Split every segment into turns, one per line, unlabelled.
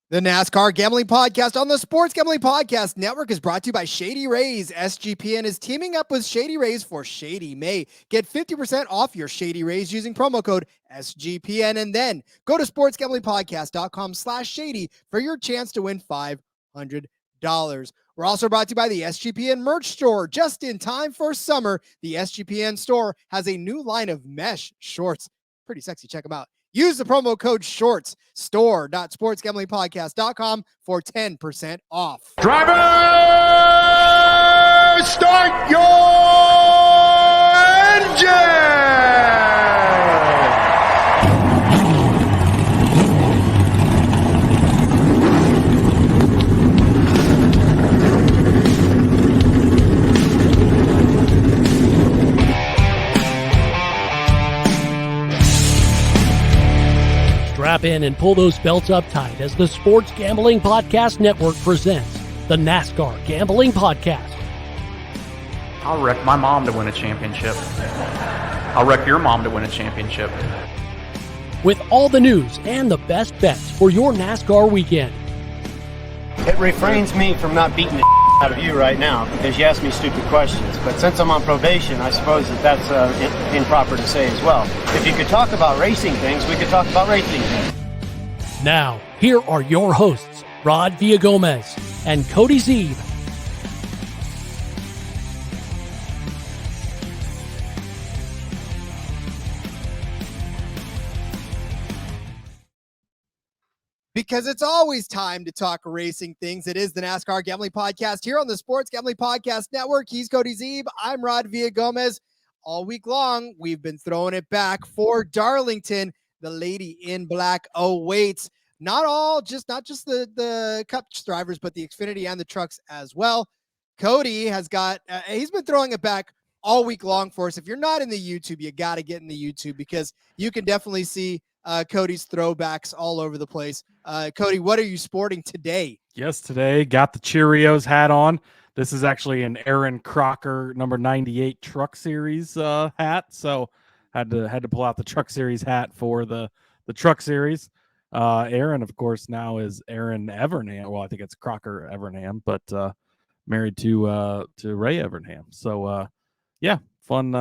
The NASCAR Gambling Podcast on the Sports Gambling Podcast Network is brought to you by Shady Rays. SGPN is teaming up with Shady Rays for Shady May. Get 50% off your Shady Rays using promo code SGPN, and then go to sportsgamblingpodcast.com/shady for your chance to win $500. We're also brought to you by the SGPN merch store. Just in time for summer, the SGPN store has a new line of mesh shorts. Pretty sexy. Check them out. Use the promo code SHORTS, store.sportsgamblingpodcast.com for 10% off.
Driver, start your engine!
Strap in and pull those belts up tight as the Sports Gambling Podcast Network presents the NASCAR Gambling Podcast.
I'll wreck my mom to win a championship. I'll wreck your mom to win a championship.
With all the news and the best bets for your NASCAR weekend.
It refrains me from not beating the out of you right now because you asked me stupid questions. But since I'm on probation, I suppose that's improper to say as well. If you could talk about racing things, we could talk about racing things.
Now, here are your hosts, Rod Villagomez and Cody Zeeb.
Because it's always time to talk racing things. It is the NASCAR Gambling Podcast here on the Sports Gambling Podcast Network. He's Cody Zeeb. I'm Rod Villagomez. All week long, we've been throwing it back for Darlington. The lady in black awaits. Not just the Cup drivers, but the Xfinity and the trucks as well. Cody has got, he's been throwing it back all week long for us. If you're not in the YouTube, you got to get in the YouTube because you can definitely see Cody's throwbacks all over the place. Cody, what are you sporting today?
Yes, today got the Cheerios hat on. This is actually an Aaron Crocker number 98 Truck Series hat. So had to pull out the Truck Series hat for the Truck Series. Aaron, of course, now is Aaron Evernham. Well, I think it's Crocker Evernham, but married to Ray Evernham. So yeah, fun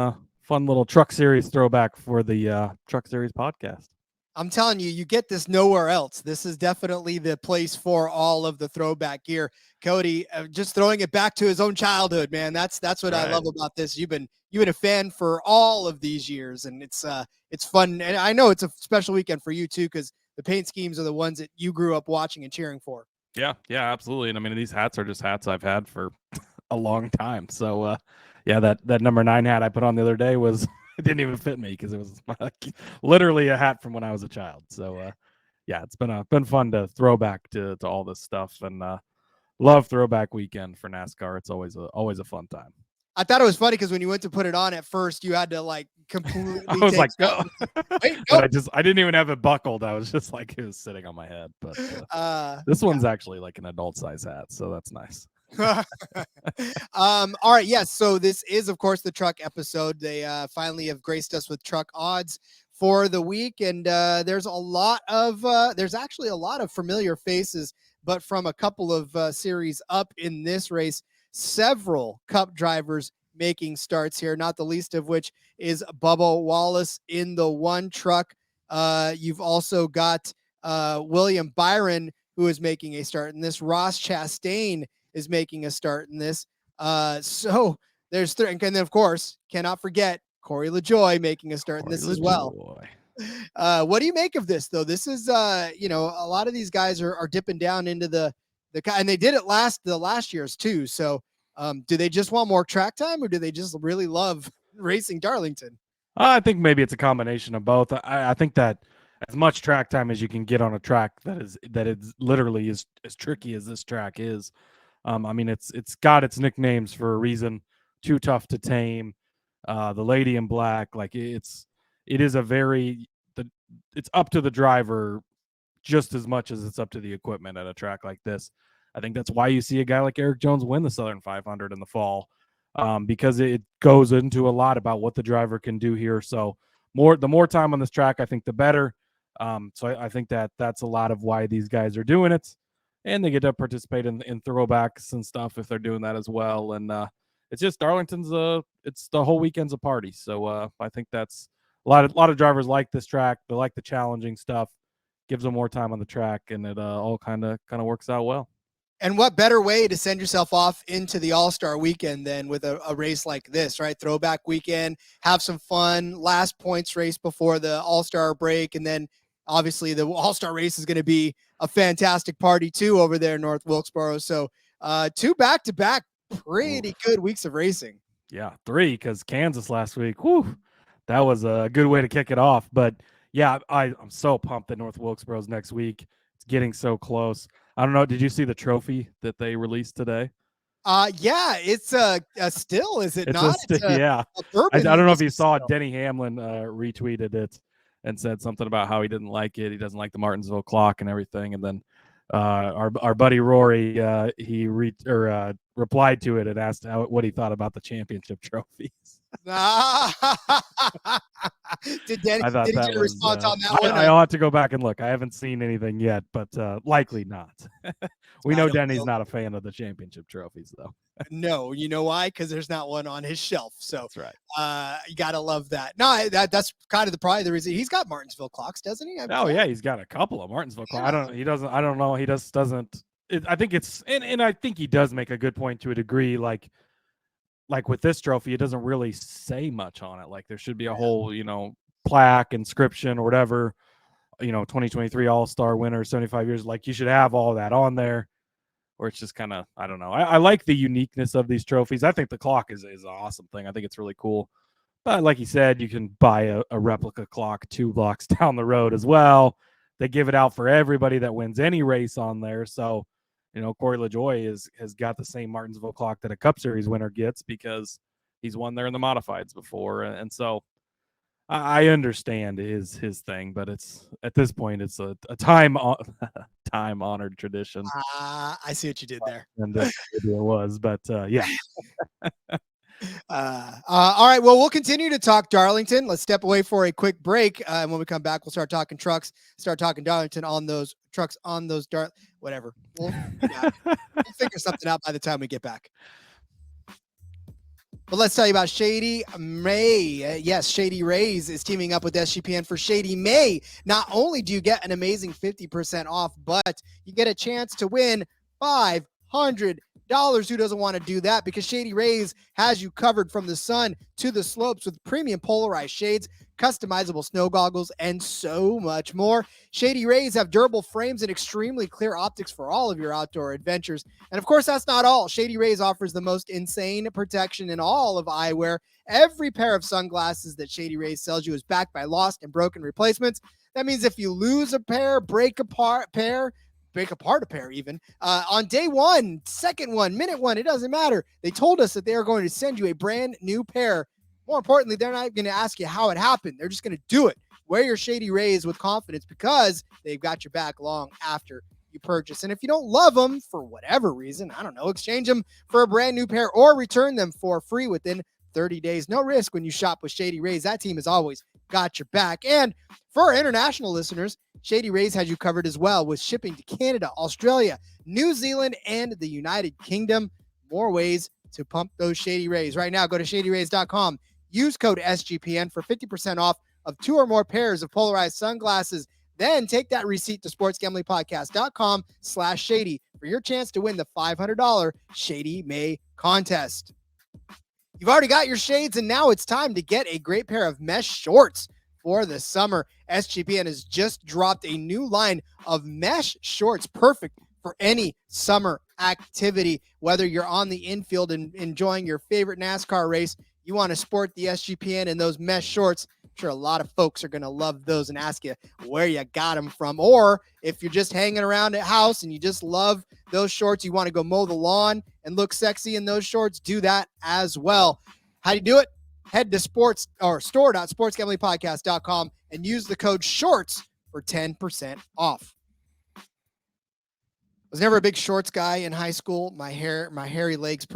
little Truck Series throwback for the Truck Series podcast.
I'm telling you, you get this nowhere else. This is definitely the place for all of the throwback gear. Cody, just throwing it back to his own childhood, man. That's what right. I love about this. You've been a fan for all of these years, and it's fun. And I know it's a special weekend for you too, because the paint schemes are the ones that you grew up watching and cheering for.
Yeah, absolutely. And I mean, these hats are just hats I've had for a long time. So yeah, that number 9 hat I put on the other day was. It didn't even fit me because it was literally a hat from when I was a child. So, yeah, it's been fun to throw back to all this stuff, and love throwback weekend for NASCAR. It's always a fun time.
I thought it was funny because when you went to put it on at first, you had to like completely.
I was like,
no. Wait,
no. But I didn't even have it buckled. I was just like, it was sitting on my head. But this one's actually like an adult size hat, so that's nice.
All right, yes, so this is of course the truck episode. They finally have graced us with truck odds for the week, and there's actually a lot of familiar faces, but from a couple of series up in this race, several Cup drivers making starts here, not the least of which is Bubba Wallace in the one truck. You've also got William Byron, who is making a start in this. Ross Chastain is making a start in this. So there's 3. And then, of course, cannot forget Corey Lajoie making a start in this as well. What do you make of this, though? This is, a lot of these guys are dipping down into the and they did it the last year's too. So do they just want more track time, or do they just really love racing Darlington?
I think maybe it's a combination of both. I think that as much track time as you can get on a track that is literally as tricky as this track is. I mean, it's got its nicknames for a reason. Too Tough to Tame, the Lady in Black. Like it's up to the driver just as much as it's up to the equipment at a track like this. I think that's why you see a guy like Eric Jones win the Southern 500 in the fall, because it goes into a lot about what the driver can do here. So the more time on this track, I think the better. So I think that's a lot of why these guys are doing it, and they get to participate in throwbacks and stuff if they're doing that as well. And it's just Darlington's it's the whole weekend's a party. So I think that's a lot of drivers like this track. They like the challenging stuff, gives them more time on the track, and it all kind of works out well.
And what better way to send yourself off into the All-Star weekend than with a race like this, right? Throwback weekend, have some fun, last points race before the All-Star break, and then obviously the All-Star race is going to be a fantastic party too over there in North Wilkesboro. So 2 back-to-back pretty good weeks of racing.
Yeah, 3 because Kansas last week. Whew, that was a good way to kick it off. But yeah, I'm so pumped that North Wilkesboro's next week. It's getting so close. I don't know. Did you see the trophy that they released today?
Yeah, it's a still, is it
It's
not?
Yeah.
A bourbon.
I don't know if you saw it. Denny Hamlin retweeted it and said something about how he didn't like it. He doesn't like the Martinsville clock and everything. And then our buddy Rory, he replied to it and asked what he thought about the championship trophies.
Did he get a response on that one?
I'll have to go back and look. I haven't seen anything yet, but likely not. We know Denny's not a fan of the championship trophies, though.
No, you know why? Because there's not one on his shelf. So
that's right.
You gotta love that. No, that's kind of probably the reason he's got Martinsville clocks, doesn't he?
Yeah, he's got a couple of Martinsville clocks. I don't know. He just doesn't. I think it's and I think he does make a good point to a degree. Like with this trophy, it doesn't really say much on it. Like there should be a whole, plaque, inscription, or whatever. 2023 All-Star winner, 75 years. Like you should have all that on there. Or it's just kind of, I don't know. I like the uniqueness of these trophies. I think the clock is an awesome thing. I think it's really cool. But like you said, you can buy a replica clock 2 blocks down the road as well. They give it out for everybody that wins any race on there. So, Corey Lajoie has got the same Martinsville clock that a Cup Series winner gets because he's won there in the modifieds before. And so I understand his thing, but it's at this point it's a time honored tradition.
I see what you did there.
And it was, but yeah.
All right. Well, we'll continue to talk Darlington. Let's step away for a quick break, and when we come back, we'll start talking trucks, start talking Darlington on those trucks, on those whatever. We'll figure something out by the time we get back. But let's tell you about Shady May. Yes, Shady Rays is teaming up with SGPN for Shady May. Not only do you get an amazing 50% off, but you get a chance to win $500. Who doesn't want to do that? Because Shady Rays has you covered from the sun to the slopes with premium polarized shades, customizable snow goggles, and so much more. Shady Rays have durable frames and extremely clear optics for all of your outdoor adventures. And of course, that's not all. Shady Rays offers the most insane protection in all of eyewear. Every pair of sunglasses that Shady Rays sells you is backed by lost and broken replacements. That means if you lose a pair, break apart a pair even, on day 1, second one, minute 1, it doesn't matter. They told us that they are going to send you a brand new pair. More importantly, they're not going to ask you how it happened. They're just going to do it. Wear your Shady Rays with confidence because they've got your back long after you purchase. And if you don't love them for whatever reason, I don't know, exchange them for a brand new pair or return them for free within 30 days. No risk when you shop with Shady Rays. That team has always got your back. And for our international listeners, Shady Rays has you covered as well with shipping to Canada, Australia, New Zealand, and the United Kingdom. More ways to pump those Shady Rays. Right now, go to shadyrays.com. Use code SGPN for 50% off of 2 or more pairs of polarized sunglasses. Then take that receipt to sportsgamblingpodcast.com/shady for your chance to win the $500 Shady May contest. You've already got your shades, and now it's time to get a great pair of mesh shorts for the summer. SGPN has just dropped a new line of mesh shorts, perfect for any summer activity. Whether you're on the infield and enjoying your favorite NASCAR race, you want to sport the SGPN and those mesh shorts. I'm sure a lot of folks are going to love those and ask you where you got them from. Or if you're just hanging around at house and you just love those shorts, you want to go mow the lawn and look sexy in those shorts, do that as well. How do you do it? Head to store.sportsgamblingpodcast.com and use the code SHORTS for 10% off. I was never a big shorts guy in high school. My hairy legs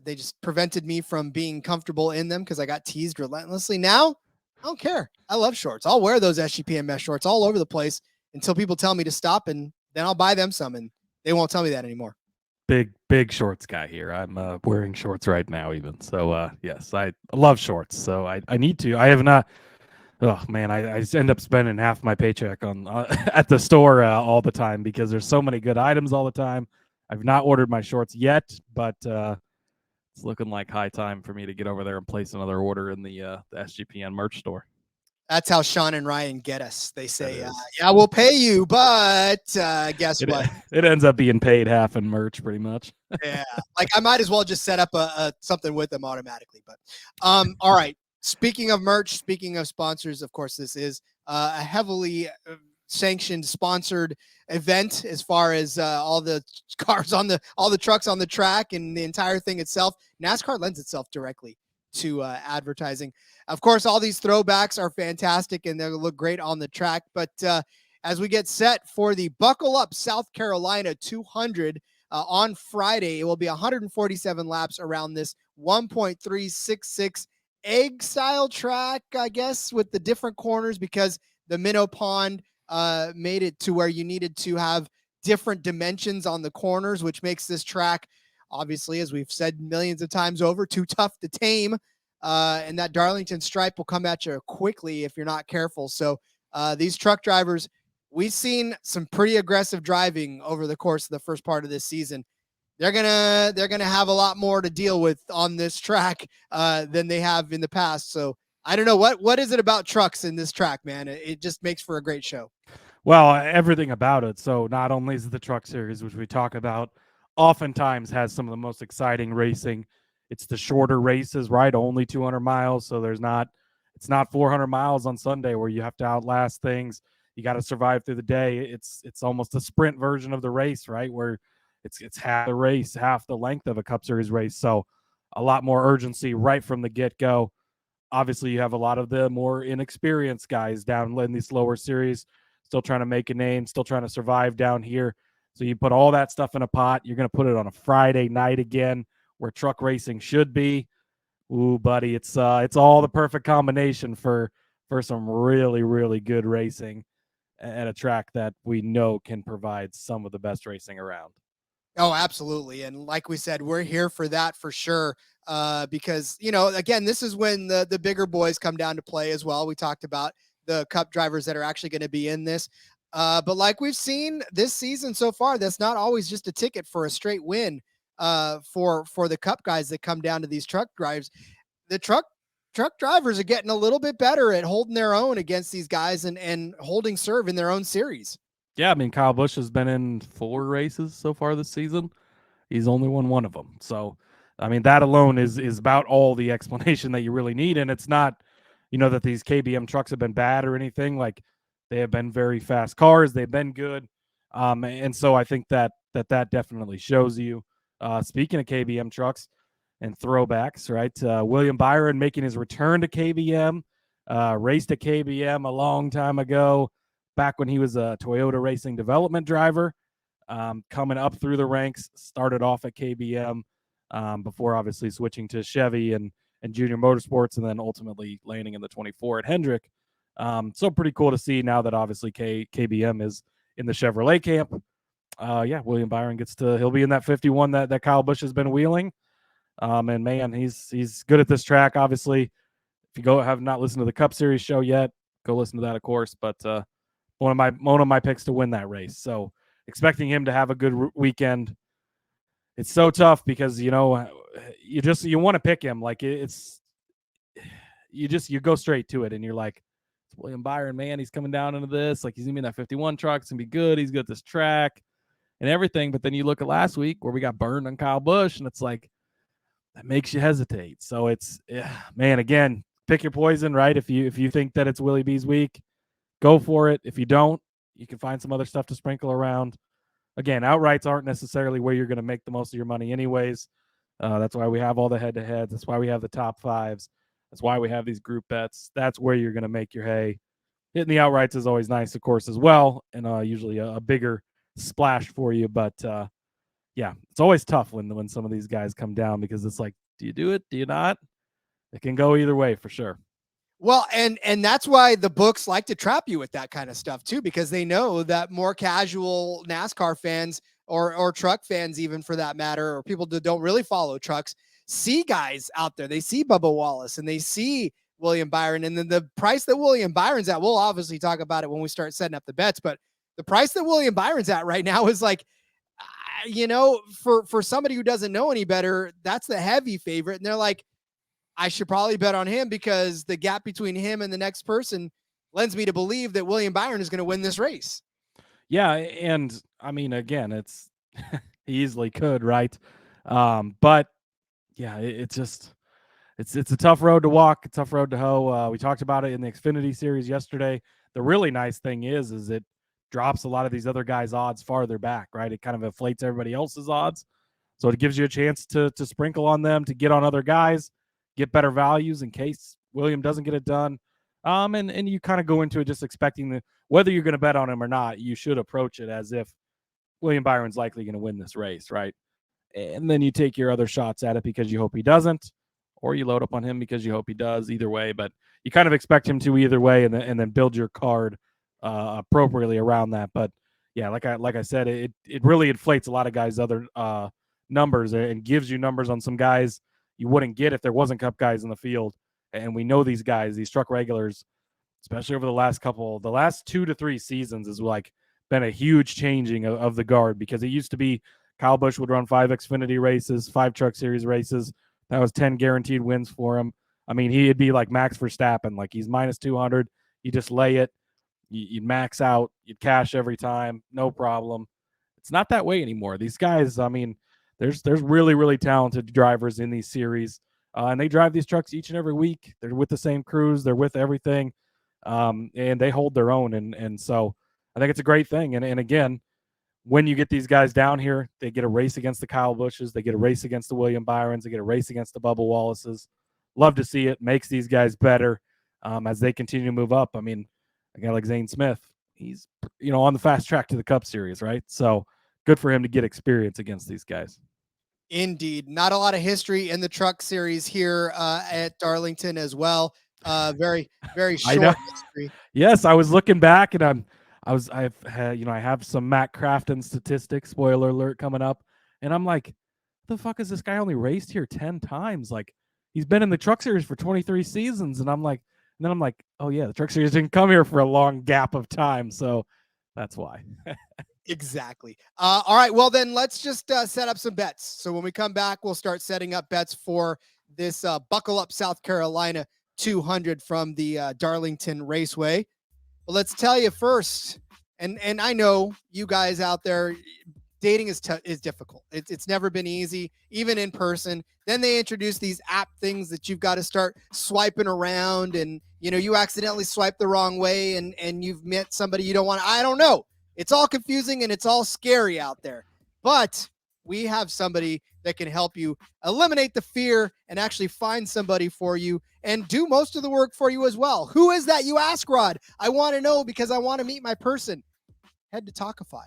they just prevented me from being comfortable in them because I got teased relentlessly. Now I don't care. I love shorts. I'll wear those SGPN mesh shorts all over the place until people tell me to stop, and then I'll buy them some, and they won't tell me that anymore.
Big shorts guy here. I'm wearing shorts right now even. So yes, I love shorts. So I need to. I have not. Oh man, I just end up spending half my paycheck on at the store all the time because there's so many good items all the time. I've not ordered my shorts yet, but it's looking like high time for me to get over there and place another order in the SGPN merch store.
That's how Sean and Ryan get us. They say, yeah, we'll pay you, but guess what?
It ends up being paid half in merch pretty much.
Yeah. Like I might as well just set up a something with them automatically. But all right. Speaking of merch, speaking of sponsors, of course, this is a heavily sanctioned, sponsored event as far as all the cars all the trucks on the track and the entire thing itself. NASCAR lends itself directly to advertising. Of course, all these throwbacks are fantastic and they'll look great on the track. But as we get set for the Buckle Up South Carolina 200 on Friday, it will be 147 laps around this 1.366 egg style track, I guess, with the different corners because the minnow pond made it to where you needed to have different dimensions on the corners, which makes this track, obviously, as we've said millions of times over, too tough to tame. And that Darlington stripe will come at you quickly if you're not careful. So these truck drivers, we've seen some pretty aggressive driving over the course of the first part of this season. They're gonna have a lot more to deal with on this track than they have in the past. So I don't know what is it about trucks in this track, man. It just makes for a great show.
Well, everything about it. So not only is it the Truck Series, which we talk about, oftentimes has some of the most exciting racing. It's the shorter races, right? Only 200 miles. So it's not 400 miles on Sunday where you have to outlast things. You got to survive through the day. It's almost a sprint version of the race, right? Where it's half the race, half the length of a Cup Series race. So a lot more urgency right from the get-go. Obviously, you have a lot of the more inexperienced guys down in these lower series, still trying to make a name, still trying to survive down here. So you put all that stuff in a pot. You're going to put it on a Friday night again where truck racing should be. Ooh, buddy, it's all the perfect combination for some really, really good racing at a track that we know can provide some of the best racing around.
Oh, absolutely. And like we said, we're here for that for sure. Because, again, this is when the bigger boys come down to play as well. We talked about the Cup drivers that are actually going to be in this. But like we've seen this season so far, that's not always just a ticket for a straight win for the Cup guys that come down to these truck drives. The truck drivers are getting a little bit better at holding their own against these guys and holding serve in their own series.
Yeah, I mean, Kyle Busch has been in 4 races so far this season. He's only won one of them. So, I mean, that alone is about all the explanation that you really need. And it's not, that these KBM trucks have been bad or anything. Like, they have been very fast cars. They've been good. And so I think that definitely shows you. Speaking of KBM trucks and throwbacks, right? William Byron making his return to KBM, raced at KBM a long time ago, back when he was a Toyota racing development driver, coming up through the ranks, started off at KBM before obviously switching to Chevy and Junior Motorsports, and then ultimately landing in the 24 at Hendrick. So pretty cool to see now that obviously KBM is in the Chevrolet camp. William Byron he'll be in that 51 that Kyle Busch has been wheeling. And man, he's good at this track. Obviously, if you have not listened to the Cup Series show yet, go listen to that, of course. But one of my picks to win that race. So expecting him to have a good weekend. It's so tough because you want to pick him. Like you go straight to it, and you're like, it's William Byron, man. He's coming down into this. Like he's gonna be in that 51 truck. It's gonna be good. He's good at this track and everything. But then you look at last week where we got burned on Kyle Busch, and it's like that makes you hesitate. So it's man, again, pick your poison, right? If you think that it's Willie B's week, go for it. If you don't, you can find some other stuff to sprinkle around. Again, outrights aren't necessarily where you're going to make the most of your money anyways. That's why we have all the head-to-heads. That's why we have the top fives. That's why we have these group bets. That's where you're going to make your hay. Hitting the outrights is always nice, of course, as well, and usually a bigger splash for you. But, it's always tough when some of these guys come down because it's like, do you do it? Do you not? It can go either way for sure.
Well, and that's why the books like to trap you with that kind of stuff too, because they know that more casual NASCAR fans or truck fans, even for that matter, or people that don't really follow trucks, see guys out there. They see Bubba Wallace and they see William Byron, and then the price that William Byron's at, we'll obviously talk about it when we start setting up the bets, but the price that William Byron's at right now is like, for somebody who doesn't know any better, that's the heavy favorite. And they're like, I should probably bet on him because the gap between him and the next person lends me to believe that William Byron is going to win this race.
Yeah. And I mean, again, it's he easily could, right? But yeah, it's a tough road to walk, a tough road to hoe. We talked about it in the Xfinity Series yesterday. The really nice thing is it drops a lot of these other guys' odds farther back, right? It kind of inflates everybody else's odds. So it gives you a chance to sprinkle on them, to get on other guys, get better values in case William doesn't get it done. And you kind of go into it just expecting whether you're going to bet on him or not, you should approach it as if William Byron's likely going to win this race, right? And then you take your other shots at it because you hope he doesn't, or you load up on him because you hope he does, either way. But you kind of expect him to either way, and then build your card appropriately around that. But yeah, like I said, it really inflates a lot of guys' other numbers and gives you numbers on some guys you wouldn't get if there wasn't Cup guys in the field. And we know these guys, these truck regulars, especially over the last 2 to 3 seasons, has like been a huge changing of the guard, because it used to be Kyle Busch would run 5 Xfinity races, 5 Truck Series races. That was 10 guaranteed wins for him. I mean, he'd be like Max Verstappen, like he's minus 200. You just lay it, you'd max out, you'd cash every time, no problem. It's not that way anymore. These guys, I mean, there's really, really talented drivers in these series, and they drive these trucks each and every week. They're with the same crews, they're with everything, and they hold their own. And so I think it's a great thing. And again, when you get these guys down here, they get a race against the Kyle Busches, they get a race against the William Byrons, they get a race against the Bubba Wallaces. Love to see it. Makes these guys better as they continue to move up. I mean, a guy like Zane Smith, he's on the fast track to the Cup Series, right? So good for him to get experience against these guys.
Indeed. Not a lot of history in the Truck Series here at Darlington as well. Very, very short history.
Yes, I was looking back, and I have some Matt Crafton statistics, spoiler alert, coming up, and I'm like, the fuck is this guy only raced here 10 times? Like, he's been in the Truck Series for 23 seasons, and I'm like, oh yeah, the Truck Series didn't come here for a long gap of time, so that's why.
Exactly. All right. Well, then let's just set up some bets. So when we come back, we'll start setting up bets for this Buckle Up South Carolina 200 from the Darlington Raceway. But let's tell you first, and I know you guys out there, dating is difficult. It's never been easy, even in person. Then they introduce these app things that you've got to start swiping around, and you accidentally swipe the wrong way, and you've met somebody you don't want. I don't know. It's all confusing and it's all scary out there. But we have somebody that can help you eliminate the fear and actually find somebody for you and do most of the work for you as well. Who is that, you ask, Rod? I want to know because I want to meet my person. Head to Talkify.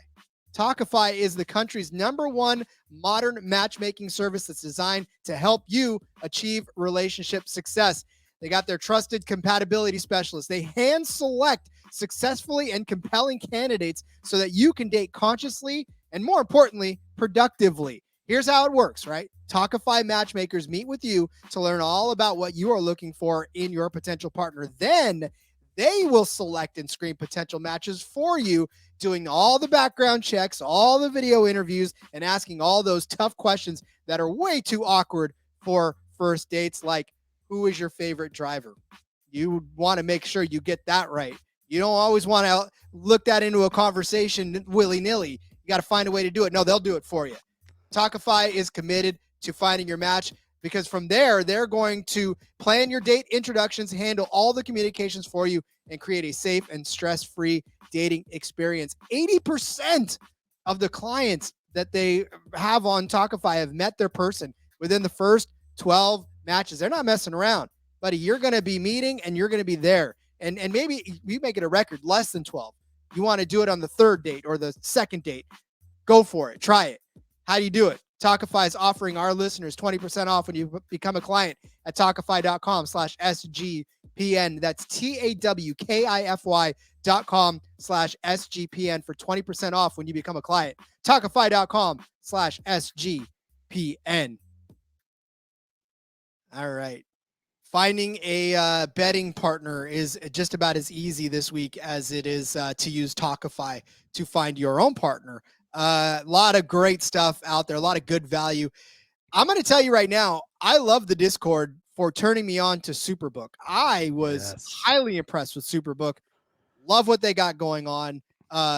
Talkify is the country's #1 modern matchmaking service that's designed to help you achieve relationship success. They got their trusted compatibility specialists. They hand select successfully and compelling candidates so that you can date consciously and, more importantly, productively. Here's how it works, right? Talkify matchmakers meet with you to learn all about what you are looking for in your potential partner. Then they will select and screen potential matches for you, doing all the background checks, all the video interviews, and asking all those tough questions that are way too awkward for first dates, like, who is your favorite driver? You want to make sure you get that right. You don't always want to look that into a conversation willy-nilly. You got to find a way to do it. No, they'll do it for you. Talkify is committed to finding your match, because from there, they're going to plan your date introductions, handle all the communications for you, and create a safe and stress-free dating experience. 80% of the clients that they have on Talkify have met their person within the first 12 matches. They're not messing around, buddy. You're going to be meeting and you're going to be there. And maybe we make it a record, less than 12. You want to do it on the 3rd date or the 2nd date. Go for it. Try it. How do you do it? Talkify is offering our listeners 20% off when you become a client at Talkify.com/SGPN. SGPN. That's TAWKIFY.com/SGPN for 20% off when you become a client. Talkify.com/SGPN. All right. Finding a betting partner is just about as easy this week as it is to use Talkify to find your own partner. A lot of great stuff out there, a lot of good value. I'm going to tell you right now, I love the Discord for turning me on to Superbook. I was highly impressed with Superbook. Love what they got going on.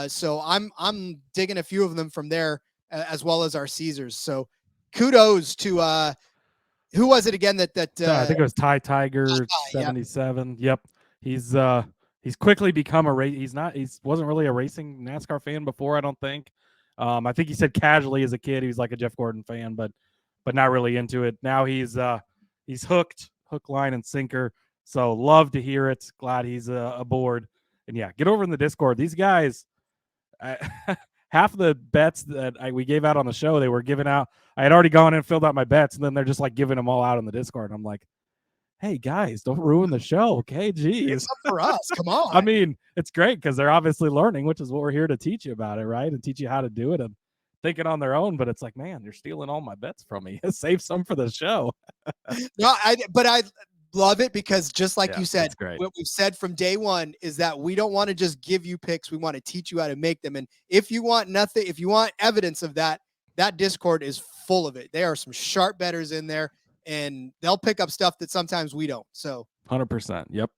So I'm digging a few of them from there, as well as our Caesars. So kudos to who was it again that
I think it was Tiger 77. Yep. He's quickly become he wasn't really a racing NASCAR fan before, I don't think. I think he said casually as a kid he was like a Jeff Gordon fan, but not really into it. Now he's hooked, hook, line, and sinker. So love to hear it. Glad he's aboard. And yeah, get over in the Discord. These guys, half of the bets that we gave out on the show, they were giving out. I had already gone and filled out my bets, and then they're just like giving them all out on the Discord. And I'm like, hey guys, don't ruin the show, okay? Geez,
it's up for us. Come on.
I mean, it's great because they're obviously learning, which is what we're here to teach you about it, right? And teach you how to do it and think it on their own. But it's like, man, you're stealing all my bets from me. Save some for the show.
No, but I love it because just like you said,
great.
What we've said from day one is that we don't want to just give you picks. We want to teach you how to make them. And if you want evidence of that, that Discord is full of it. There are some sharp bettors in there, and they'll pick up stuff that sometimes we don't. So
100%. Yep.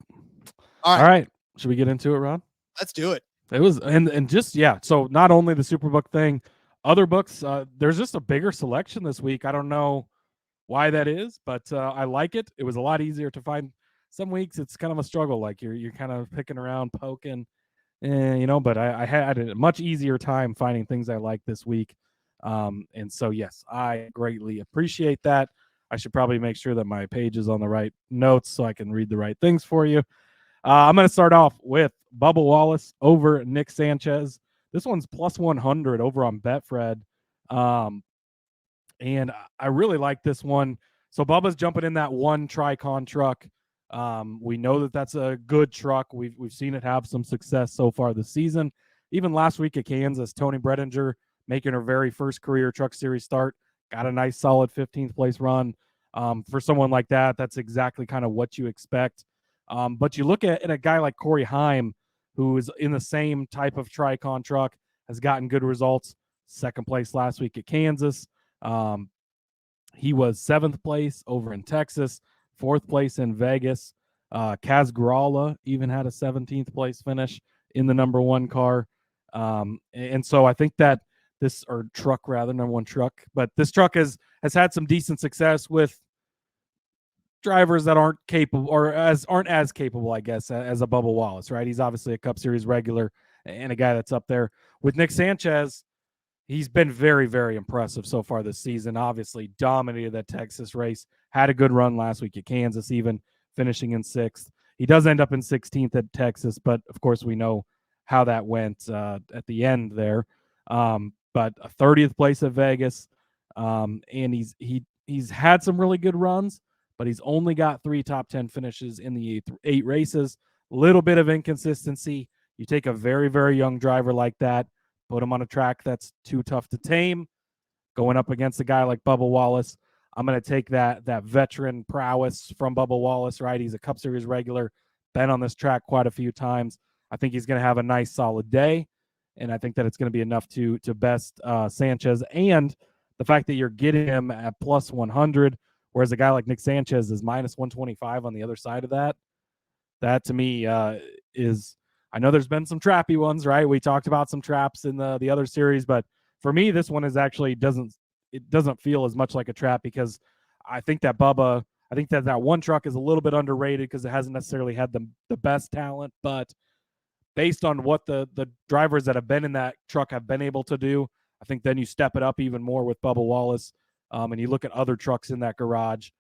All
right. Should we get into it, Ron?
Let's do it.
It was, and just, yeah. So not only the Superbook thing, other books, there's just a bigger selection this week. I don't know why that is, but I like it. It was a lot easier to find. Some weeks it's kind of a struggle. Like you're kind of picking around, poking, but I had a much easier time finding things I like this week. And so, yes, I greatly appreciate that. I should probably make sure that my page is on the right notes so I can read the right things for you. I'm going to start off with Bubba Wallace over Nick Sanchez. This one's plus 100 over on Betfred. And I really like this one. So Bubba's jumping in that one Tricon truck. We know that that's a good truck. We've seen it have some success so far this season. Even last week at Kansas, Tony Bredinger making her very first career Truck Series start. Got a nice solid 15th place run. For someone like that, that's exactly kind of what you expect. But you look at a guy like Corey Heim, who is in the same type of Tricon truck, has gotten good results. Second place last week at Kansas. He was 7th place over in Texas, 4th place in Vegas. Kaz Gralla even had a 17th place finish in the number one car. And so I think that number one truck, but this truck has had some decent success with drivers that aren't capable or aren't as capable, I guess, as a Bubba Wallace, right? He's obviously a Cup Series regular and a guy that's up there. With Nick Sanchez, he's been very, very impressive so far this season. Obviously dominated that Texas race, had a good run last week at Kansas, even finishing in 6th. He does end up in 16th at Texas, but of course we know how that went at the end there. But a 30th place at Vegas, and he's had some really good runs, but he's only got 3 top 10 finishes in the 8 races. Little bit of inconsistency. You take a very, very young driver like that, put him on a track that's too tough to tame, going up against a guy like Bubba Wallace. I'm going to take that veteran prowess from Bubba Wallace, right? He's a Cup Series regular, been on this track quite a few times. I think he's going to have a nice, solid day. And I think that it's going to be enough to best Sanchez. And the fact that you're getting him at plus 100, whereas a guy like Nick Sanchez is minus 125 on the other side of that, that to me is, I know there's been some trappy ones, right? We talked about some traps in the other series, but for me, this one is actually doesn't feel as much like a trap because I think that that one truck is a little bit underrated because it hasn't necessarily had the best talent, but based on what the drivers that have been in that truck have been able to do, I think then you step it up even more with Bubba Wallace. And you look at other trucks in that garage,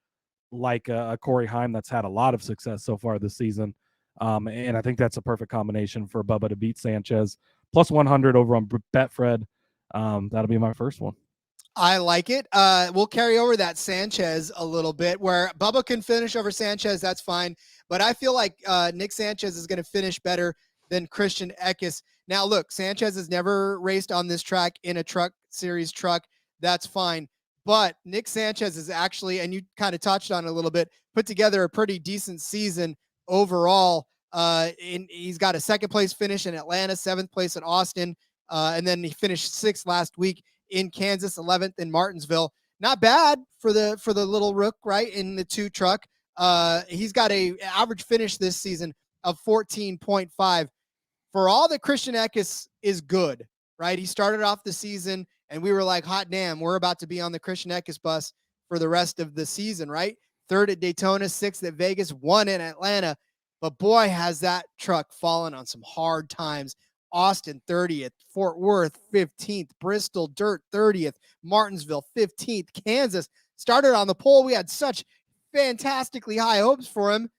like a Corey Heim that's had a lot of success so far this season. And I think that's a perfect combination for Bubba to beat Sanchez. Plus 100 over on Betfred. That'll be my first one.
I like it. We'll carry over that Sanchez a little bit where Bubba can finish over Sanchez. That's fine. But I feel like Nick Sanchez is going to finish better than Christian Eckes. Now, look, Sanchez has never raced on this track in a truck series truck. That's fine. But Nick Sanchez is actually, and you kind of touched on it a little bit, put together a pretty decent season overall. He's got a second place finish in Atlanta, seventh place at Austin, and then he finished sixth last week in Kansas, 11th in Martinsville. Not bad for the little rook, right, in the 2 truck. He's got a average finish this season of 14.5. For all that Christian Eckes is good, right? He started off the season and we were like, hot damn, we're about to be on the Christian Eckes bus for the rest of the season, right? 3rd at Daytona, 6th at Vegas, 1 in Atlanta. But boy, has that truck fallen on some hard times. Austin 30th, Fort Worth 15th, Bristol Dirt 30th, Martinsville 15th, Kansas started on the pole. We had such fantastically high hopes for him.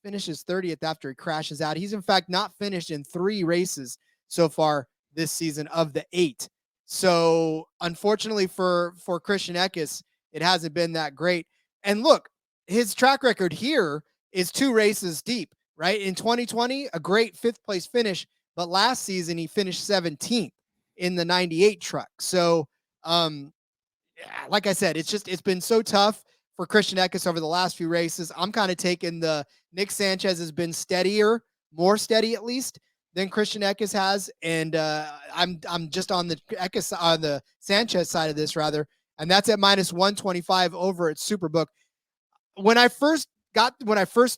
Finishes 30th after he crashes out. He's in fact not finished in 3 races so far this season of the 8. So unfortunately for Christian Eckes, it hasn't been that great. And look, his track record here is 2 races deep, right? In 2020, a great 5th place finish, but last season he finished 17th in the 98 truck. So, like I said, it's been so tough for Christian Eckes over the last few races. I'm kind of taking the Nick Sanchez has been steadier, more steady at least than Christian Eckes has, and I'm just on the Eckes on the Sanchez side of this rather, and that's at -125 over at Superbook. When I first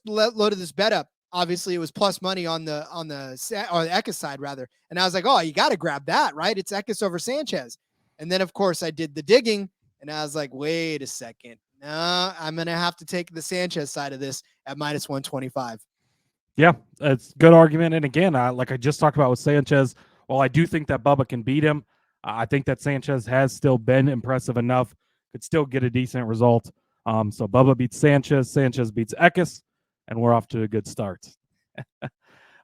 loaded this bet up, obviously it was plus money on the Eckes side rather, and I was like, oh, you got to grab that, right? It's Eckes over Sanchez, and then of course I did the digging, and I was like, wait a second. No, I'm going to have to take the Sanchez side of this at -125.
Yeah, it's a good argument. And again, like I just talked about with Sanchez, while I do think that Bubba can beat him, I think that Sanchez has still been impressive enough, could still get a decent result. So Bubba beats Sanchez, Sanchez beats Eckes, and we're off to a good start.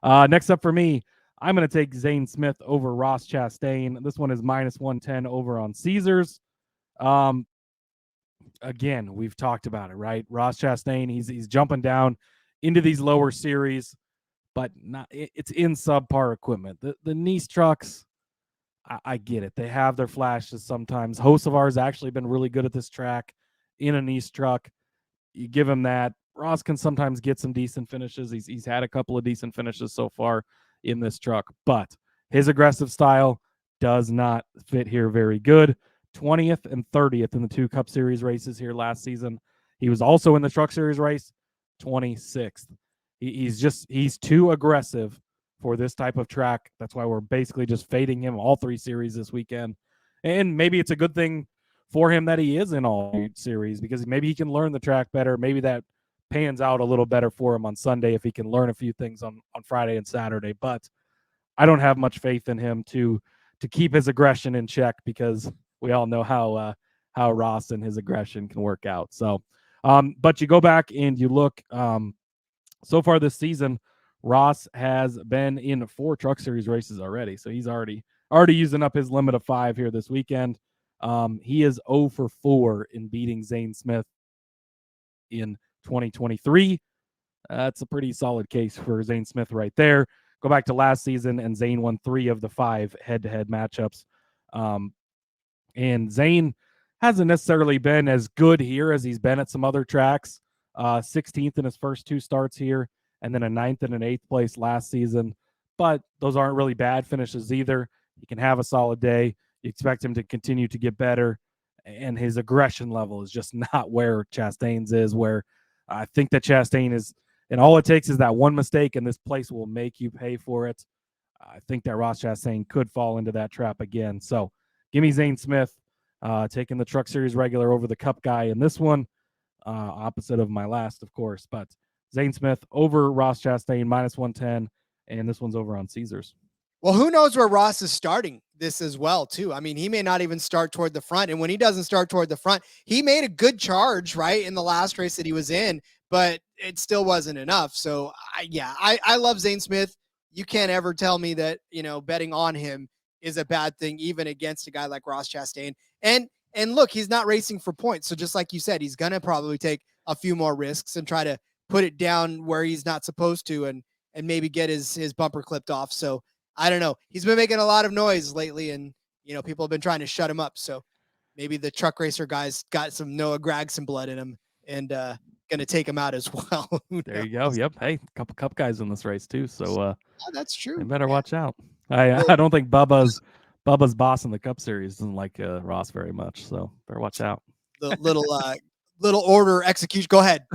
Next up for me, I'm going to take Zane Smith over Ross Chastain. This one is -110 over on Caesars. Again, we've talked about it, right? Ross Chastain, he's jumping down into these lower series, but it's in subpar equipment. The Nice trucks, I get it. They have their flashes sometimes. Hocevar's actually been really good at this track in a Nice truck. You give him that. Ross can sometimes get some decent finishes. He's had a couple of decent finishes so far in this truck, but his aggressive style does not fit here very good. 20th and 30th in the 2 Cup Series races here last season. He was also in the Truck Series race, 26th. He's too aggressive for this type of track. That's why we're basically just fading him all 3 series this weekend. And maybe it's a good thing for him that he is in all series, because maybe he can learn the track better. Maybe that pans out a little better for him on Sunday if he can learn a few things on Friday and Saturday. But I don't have much faith in him to keep his aggression in check, because we all know how Ross and his aggression can work out. So, but you go back and you look, so far this season, Ross has been in 4 Truck Series races already. So he's already using up his limit of 5 here this weekend. He is 0 for 4 in beating Zane Smith in 2023. That's a pretty solid case for Zane Smith right there. Go back to last season, and Zane won 3 of the 5 head-to-head matchups. And Zane hasn't necessarily been as good here as he's been at some other tracks. 16th in his first 2 starts here, and then a 9th and an 8th place last season. But those aren't really bad finishes either. He can have a solid day. You expect him to continue to get better, and his aggression level is just not where Chastain's is, where I think that Chastain is, and all it takes is that one mistake, and this place will make you pay for it. I think that Ross Chastain could fall into that trap again. So give me Zane Smith, taking the Truck Series regular over the Cup guy in this one, opposite of my last, of course. But Zane Smith over Ross Chastain, -110, and this one's over on Caesars.
Well, who knows where Ross is starting this as well, too. I mean, he may not even start toward the front, and when he doesn't start toward the front, he made a good charge, right, in the last race that he was in, but it still wasn't enough. So, I love Zane Smith. You can't ever tell me that, betting on him is a bad thing, even against a guy like Ross Chastain. And And look, he's not racing for points. So just like you said, he's going to probably take a few more risks and try to put it down where he's not supposed to and maybe get his bumper clipped off. So I don't know. He's been making a lot of noise lately, and people have been trying to shut him up. So maybe the truck racer guys got some Noah Gragson blood in him and going to take him out as well.
There you go. Yep. Hey, a couple Cup guys in this race too. So
that's true.
they better watch out. I don't think Bubba's boss in the Cup Series doesn't like Ross very much. So better watch out.
The little order execution. Go ahead,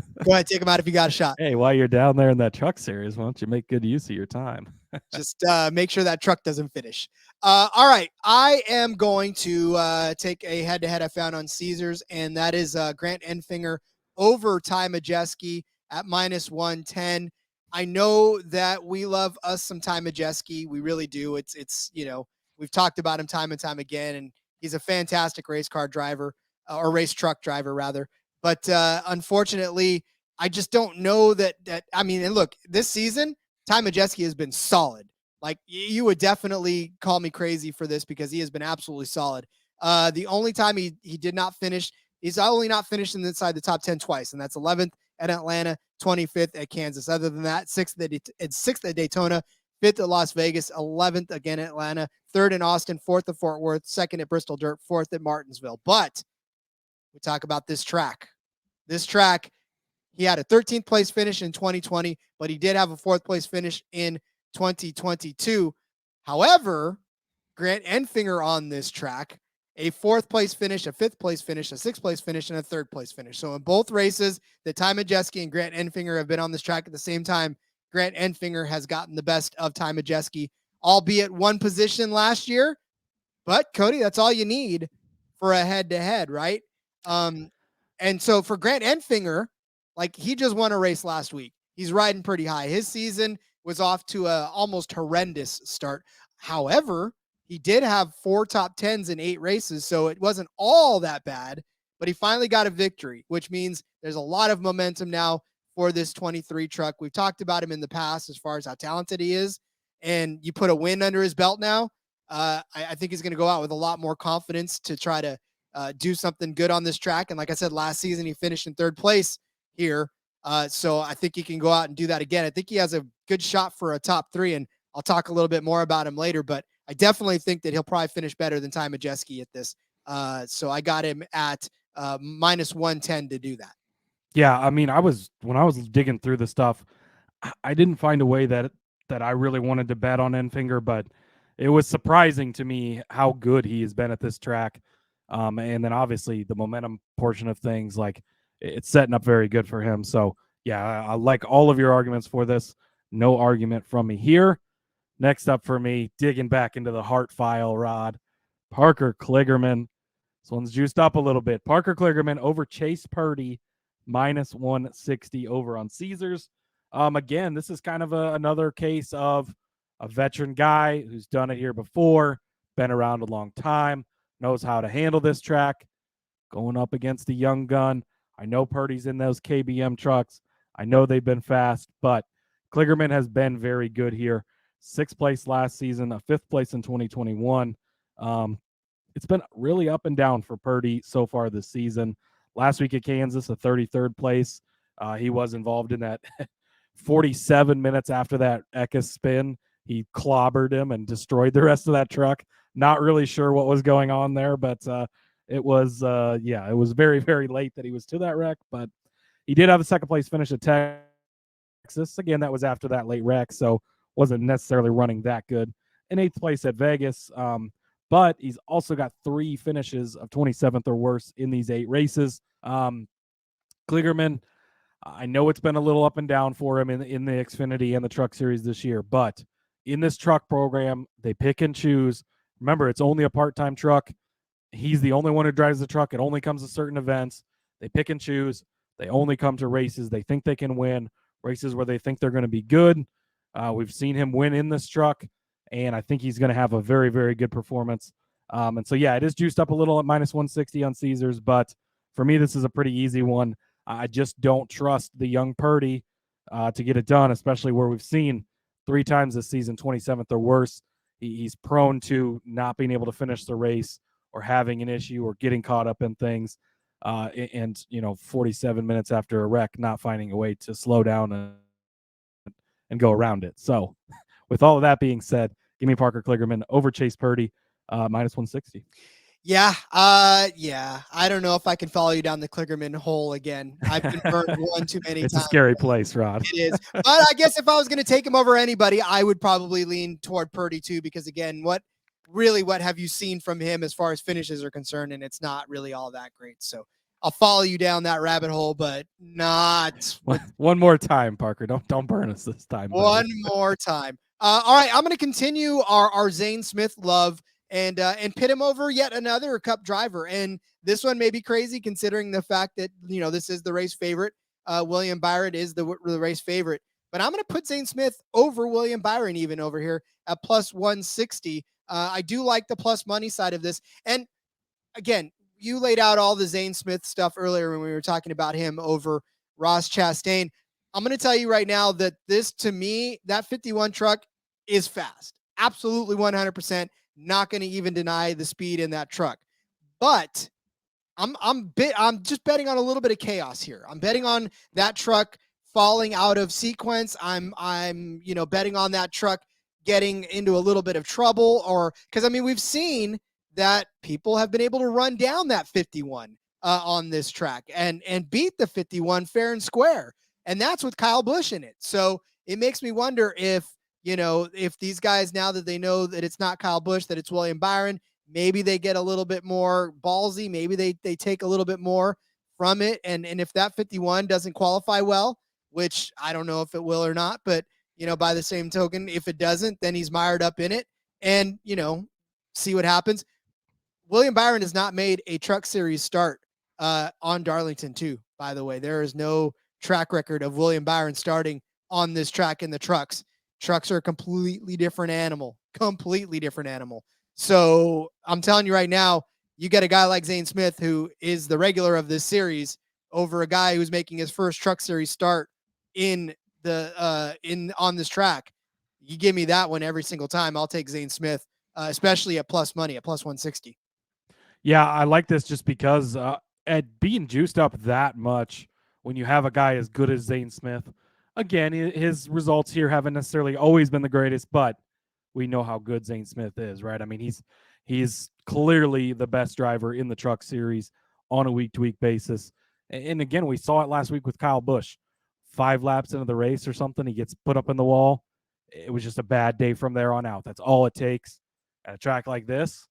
take him out if you got a shot.
Hey, while you're down there in that Truck Series, why don't you make good use of your time?
Just make sure that truck doesn't finish. All right, I am going to take a head-to-head I found on Caesars, and that is Grant Enfinger over Ty Majeski at -110. I know that we love us some Ty Majeski. We really do. It's we've talked about him time and time again, and he's a fantastic race car driver or race truck driver rather. But unfortunately, I just don't know that. I mean, and look, this season, Ty Majeski has been solid. Like, you would definitely call me crazy for this because he has been absolutely solid. The only time he did not finish, he's only not finished inside the top 10 twice, and that's 11th at Atlanta, 25th at Kansas. Other than that, 6th at Daytona, 5th at Las Vegas, 11th again at Atlanta, 3rd in Austin, 4th at Fort Worth, 2nd at Bristol Dirt, 4th at Martinsville. But we talk about this track. This track, he had a 13th place finish in 2020, but he did have a 4th place finish in 2022. However, Grant Enfinger on this track, a 4th place finish, a 5th place finish, a 6th place finish, and a 3rd place finish. So in both races, that Ty Majeski and Grant Enfinger have been on this track at the same time. Grant Enfinger has gotten the best of Ty Majeski, albeit one position last year. But Cody, that's all you need for a head-to-head, right? And so for Grant Enfinger, like, he just won a race last week. He's riding pretty high. His season was off to a almost horrendous start. However, he did have 4 top 10s in 8 races, so it wasn't all that bad, but he finally got a victory, which means there's a lot of momentum now for this 23 truck. We've talked about him in the past as far as how talented he is, and you put a win under his belt now. I think he's going to go out with a lot more confidence to try to do something good on this track. And like I said, last season, he finished in 3rd place here. So I think he can go out and do that again. I think he has a good shot for a top 3, and I'll talk a little bit more about him later, but I definitely think that he'll probably finish better than Ty Majeski at this. So I got him at -110 to do that.
Yeah, I mean, when I was digging through the stuff, I didn't find a way that I really wanted to bet on Enfinger, but it was surprising to me how good he has been at this track. And then obviously the momentum portion of things, like, it's setting up very good for him. So yeah, I like all of your arguments for this. No argument from me here. Next up for me, digging back into the heart file, Rod, Parker Kligerman. This one's juiced up a little bit. Parker Kligerman over Chase Purdy, -160 over on Caesars. Again, this is kind of another case of a veteran guy who's done it here before, been around a long time, knows how to handle this track, going up against the young gun. I know Purdy's in those KBM trucks. I know they've been fast, but Kligerman has been very good here. 6th place last season, a 5th place in 2021. It's been really up and down for Purdy so far this season. Last week at Kansas, a 33rd place. He was involved in that 47 minutes after that Eckes spin. He clobbered him and destroyed the rest of that truck. Not really sure what was going on there, but it was very, very late that he was to that wreck. But he did have a 2nd place finish at Texas. Again, that was after that late wreck, so wasn't necessarily running that good. In 8th place at Vegas, but he's also got 3 finishes of 27th or worse in these 8 races. Kligerman, I know it's been a little up and down for him in the Xfinity and the Truck Series this year, but in this truck program, they pick and choose. Remember, it's only a part-time truck. He's the only one who drives the truck. It only comes to certain events. They pick and choose. They only come to races they think they can win, races where they think they're going to be good. We've seen him win in this truck, and I think he's going to have a very, very good performance. And so, yeah, it is juiced up a little at -160 on Caesars, but for me, this is a pretty easy one. I just don't trust the young Purdy to get it done, especially where we've seen 3 times this season, 27th or worse. He's prone to not being able to finish the race or having an issue or getting caught up in things. And 47 minutes after a wreck, not finding a way to slow down and go around it. So with all of that being said, give me Parker Kligerman over Chase Purdy, minus 160.
Yeah. I don't know if I can follow you down the Kligerman hole again. I've been burned one too many times.
It's a scary place, Rod.
It is. But I guess if I was going to take him over anybody, I would probably lean toward Purdy too, because again, what have you seen from him as far as finishes are concerned? And it's not really all that great. So I'll follow you down that rabbit hole, but not
one more time, Parker. Don't burn us this time.
One more time. All right, I'm going to continue our Zane Smith love and pit him over yet another Cup driver. And this one may be crazy considering the fact that this is the race favorite. William Byron is the race favorite, but I'm going to put Zane Smith over William Byron even over here at plus 160. I do like the plus money side of this. And again, you laid out all the Zane Smith stuff earlier when we were talking about him over Ross Chastain. I'm going to tell you right now that this, to me, that 51 truck is fast. Absolutely 100%. Not going to even deny the speed in that truck. But I'm just betting on a little bit of chaos here. I'm betting on that truck falling out of sequence. I'm betting on that truck getting into a little bit of trouble, or because we've seen that people have been able to run down that 51 on this track and beat the 51 fair and square. And that's with Kyle Busch in it. So it makes me wonder if these guys, now that they know that it's not Kyle Busch, that it's William Byron, maybe they get a little bit more ballsy. Maybe they take a little bit more from it. And if that 51 doesn't qualify well, which I don't know if it will or not, but by the same token, if it doesn't, then he's mired up in it and, see what happens. William Byron has not made a Truck Series start on Darlington too, by the way. There is no track record of William Byron starting on this track in the trucks. Trucks are a completely different animal. So I'm telling you right now, you get a guy like Zane Smith, who is the regular of this series, over a guy who's making his first Truck Series start on this track. You give me that one every single time. I'll take Zane Smith, especially at plus money, at plus 160.
Yeah, I like this just because at being juiced up that much when you have a guy as good as Zane Smith, again, his results here haven't necessarily always been the greatest, but we know how good Zane Smith is, right? He's clearly the best driver in the Truck Series on a week-to-week basis. And again, we saw it last week with Kyle Busch. 5 laps into the race or something, he gets put up in the wall. It was just a bad day from there on out. That's all it takes. At a track like this,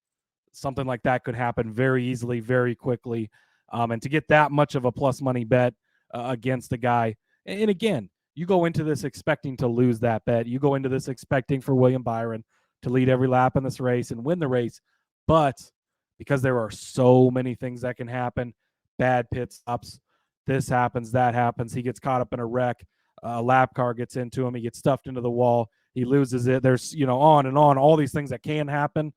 something like that could happen very easily, very quickly. And to get that much of a plus money bet against a guy, and again, you go into this expecting to lose that bet. You go into this expecting for William Byron to lead every lap in this race and win the race. But because there are so many things that can happen, bad pit stops, this happens, that happens, he gets caught up in a wreck, a lap car gets into him, he gets stuffed into the wall, he loses it. There's, on and on, all these things that can happen.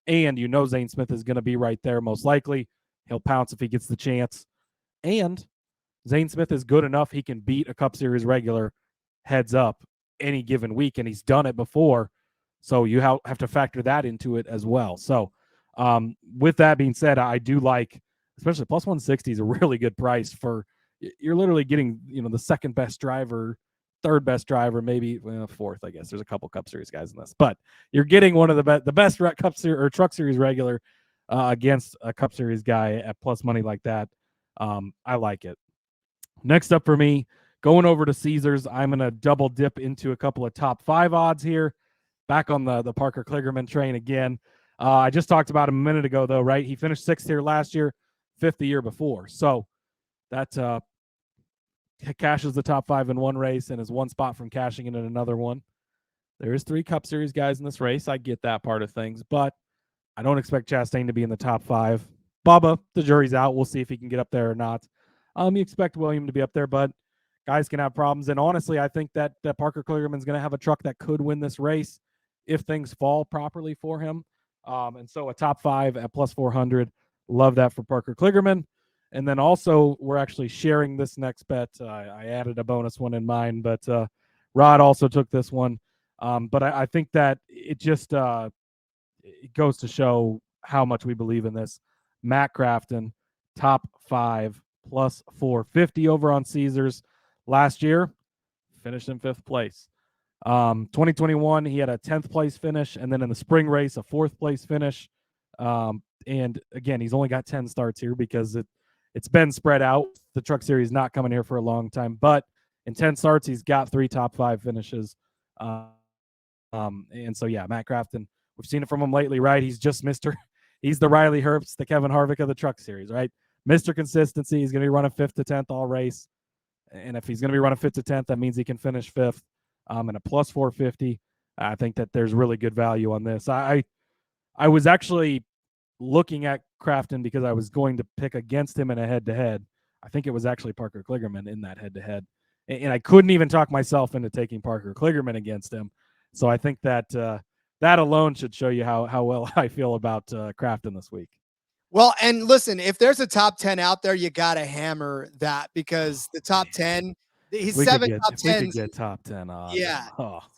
And Zane Smith is going to be right there most likely. He'll pounce if he gets the chance. And Zane Smith is good enough, he can beat a Cup Series regular heads up any given week, and he's done it before. So you have to factor that into it as well. So with that being said, I do like, especially plus 160 is a really good price for, you're literally getting, the second best driver, third best driver, maybe fourth, I guess. There's a couple Cup Series guys in this, but you're getting one of the best Cup Series or Truck Series regular against a Cup Series guy at plus money like that. I like it. Next up for me, going over to Caesars, I'm going to double dip into a couple of top 5 odds here. Back on the Parker Kligerman train again. I just talked about him a minute ago, though, right? He finished 6th here last year, 5th the year before. So that cashes the top 5 in one race and is one spot from cashing in another one. There is 3 Cup Series guys in this race. I get that part of things, but I don't expect Chastain to be in the top 5. Bubba, the jury's out. We'll see if he can get up there or not. You expect William to be up there, but guys can have problems. And honestly, I think that Parker Kligerman's going to have a truck that could win this race if things fall properly for him. And so a top 5 at plus 400. Love that for Parker Kligerman. And then also, we're actually sharing this next bet. I added a bonus one in mine, but Rod also took this one. But I think that it just it goes to show how much we believe in this. Matt Crafton, top 5 plus 450 over on Caesars. Last year, finished in 5th place. 2021, he had a 10th place finish, and then in the spring race, a 4th place finish. And again, he's only got 10 starts here because it's been spread out. The Truck Series not coming here for a long time, but in 10 starts, he's got 3 top 5 finishes. And so, yeah, Matt Crafton, we've seen it from him lately, right? He's just he's the Riley Herbst, the Kevin Harvick of the Truck Series, right? Mr. Consistency. He's going to be running 5th to 10th all race. And if he's going to be running 5th to 10th, that means he can finish 5th. And a plus 450. I think that there's really good value on this. I was actually looking at Crafton because I was going to pick against him in a head-to-head. I think it was actually Parker Kligerman in that head-to-head. And I couldn't even talk myself into taking Parker Kligerman against him. So I think that that alone should show you how well I feel about Crafton this week.
Well, and listen, if there's a top 10 out there, you got to hammer that because the top 10, he's
we
7
could
top 10s.
We could get top 10 odds.
Yeah.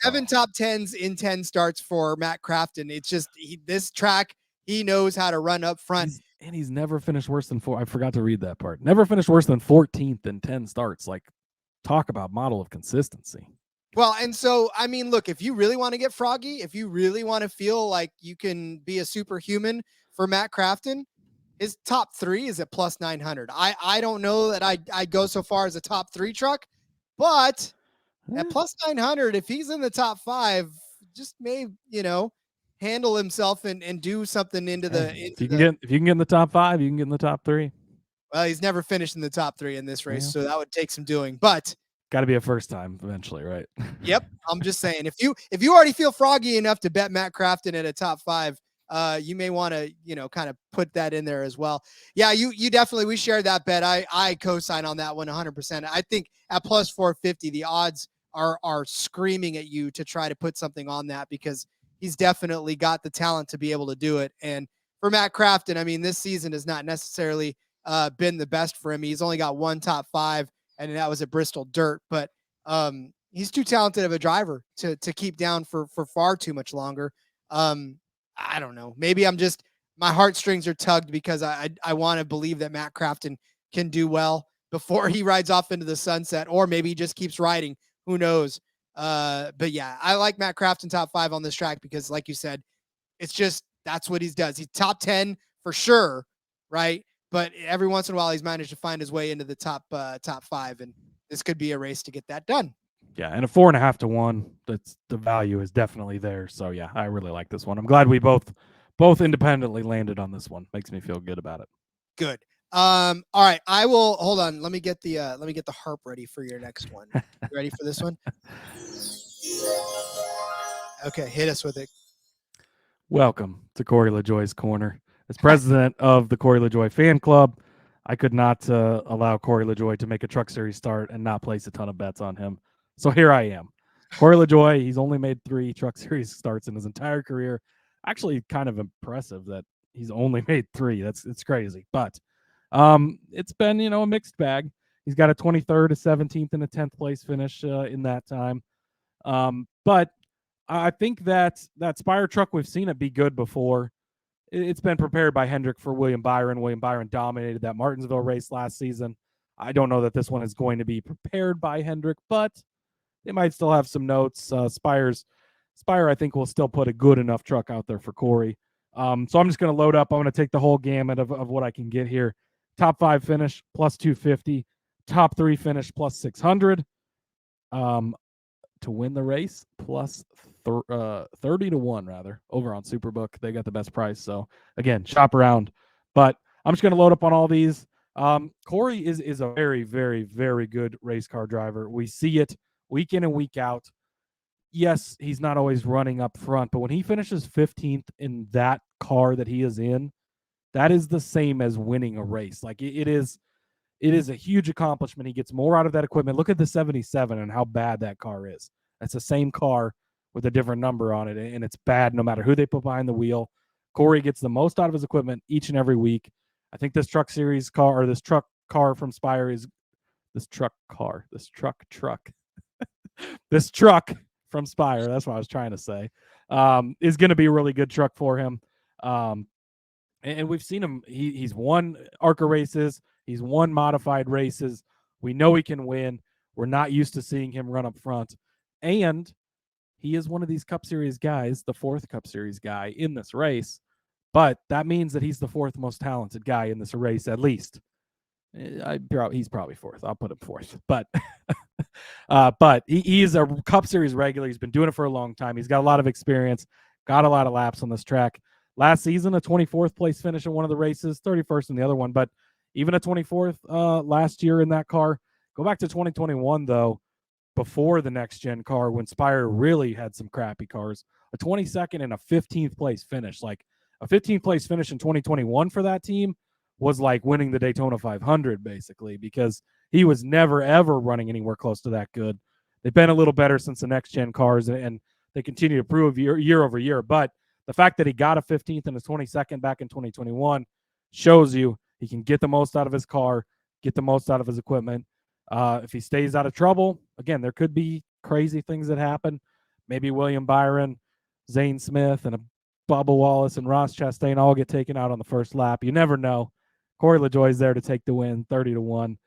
7 top 10s in 10 starts for Matt Crafton. It's just this track, he knows how to run up front.
He's never finished worse than 4. I forgot to read that part. Never finished worse than 14th in 10 starts. Like, talk about model of consistency.
Well, and so, I mean, look, if you really want to get froggy, if you really want to feel like you can be a superhuman for Matt Crafton, his top 3 is at plus 900. I don't know that I'd go so far as a top 3 truck, but at plus 900, if he's in the top 5, just may, handle himself and do something
if you can get in the top 5, you can get in the top 3.
Well, he's never finished in the top 3 in this race, so that would take some doing, but
got to be a first time eventually, right?
Yep. I'm just saying, if you already feel froggy enough to bet Matt Crafton at a top 5, you may want to, kind of put that in there as well. Yeah, you definitely, we shared that bet. I co-sign on that one 100%. I think at plus 450, the odds are screaming at you to try to put something on that because he's definitely got the talent to be able to do it. And for Matt Crafton, I mean, this season has not necessarily been the best for him. He's only got 1 top 5, and that was at Bristol Dirt, but he's too talented of a driver to keep down for far too much longer. I don't know. Maybe my heartstrings are tugged because I want to believe that Matt Crafton can do well before he rides off into the sunset, or maybe he just keeps riding. Who knows? But yeah, I like Matt Crafton top 5 on this track because, like you said, it's just that's what he does. He's top 10 for sure, right? But every once in a while, he's managed to find his way into the top 5, and this could be a race to get that done.
Yeah, and a 4.5 to 1. That's the value is definitely there. So yeah, I really like this one. I'm glad we both independently landed on this one. Makes me feel good about it.
Good. All right, I will hold on. Let me get the harp ready for your next one. You ready for this one? Okay, hit us with it.
Welcome to Corey Lajoie's Corner. As president of the Corey Lajoie fan club, I could not allow Corey Lajoie to make a Truck Series start and not place a ton of bets on him. So here I am. Corey Lajoie, he's only made 3 Truck Series starts in his entire career. Actually, kind of impressive that he's only made 3. It's crazy. But it's been, a mixed bag. He's got a 23rd, a 17th, and a 10th place finish in that time. But I think that Spire truck, we've seen it be good before. It's been prepared by Hendrick for William Byron. William Byron dominated that Martinsville race last season. I don't know that this one is going to be prepared by Hendrick, but they might still have some notes. Spire, I think, will still put a good enough truck out there for Corey. So I'm just going to load up. I'm going to take the whole gamut of what I can get here. Top 5 finish, plus 250. Top 3 finish, plus 600. To win the race, plus 30 to 1, rather, over on Superbook. They got the best price. So, again, shop around. But I'm just going to load up on all these. Corey is a very, very, very good race car driver. We see it week in and week out. Yes, he's not always running up front, but when he finishes 15th in that car that he is in, that is the same as winning a race. Like it is a huge accomplishment. He gets more out of that equipment. Look at the 77 and how bad that car is. That's the same car with a different number on it, and it's bad no matter who they put behind the wheel. Corey gets the most out of his equipment each and every week. I think this truck series car, or this truck car from Spire is this truck from Spire. That's what I was trying to say. Is going to be a really good truck for him. And we've seen him. He's won ARCA races. He's won modified races. We know he can win. We're not used to seeing him run up front. And he is one of these Cup Series guys, the 4th Cup Series guy in this race. But that means that he's the 4th most talented guy in this race, at least. He's probably 4th. I'll put him 4th. But he is a Cup Series regular. He's been doing it for a long time. He's got a lot of experience, got a lot of laps on this track. Last season, a 24th place finish in one of the races, 31st in the other one. But even a 24th last year in that car. Go back to 2021, though, before the next-gen car, when Spire really had some crappy cars. A 22nd and a 15th place finish. Like, a 15th place finish in 2021 for that team was like winning the Daytona 500, basically, because he was never, ever running anywhere close to that good. They've been a little better since the next-gen cars, and they continue to prove year over year. But the fact that he got a 15th and a 22nd back in 2021 shows you he can get the most out of his car, get the most out of his equipment. If he stays out of trouble, again, there could be crazy things that happen. Maybe William Byron, Zane Smith, and Bubba Wallace and Ross Chastain all get taken out on the first lap. You never know. Corey Lajoie is there to take the win, 30-1.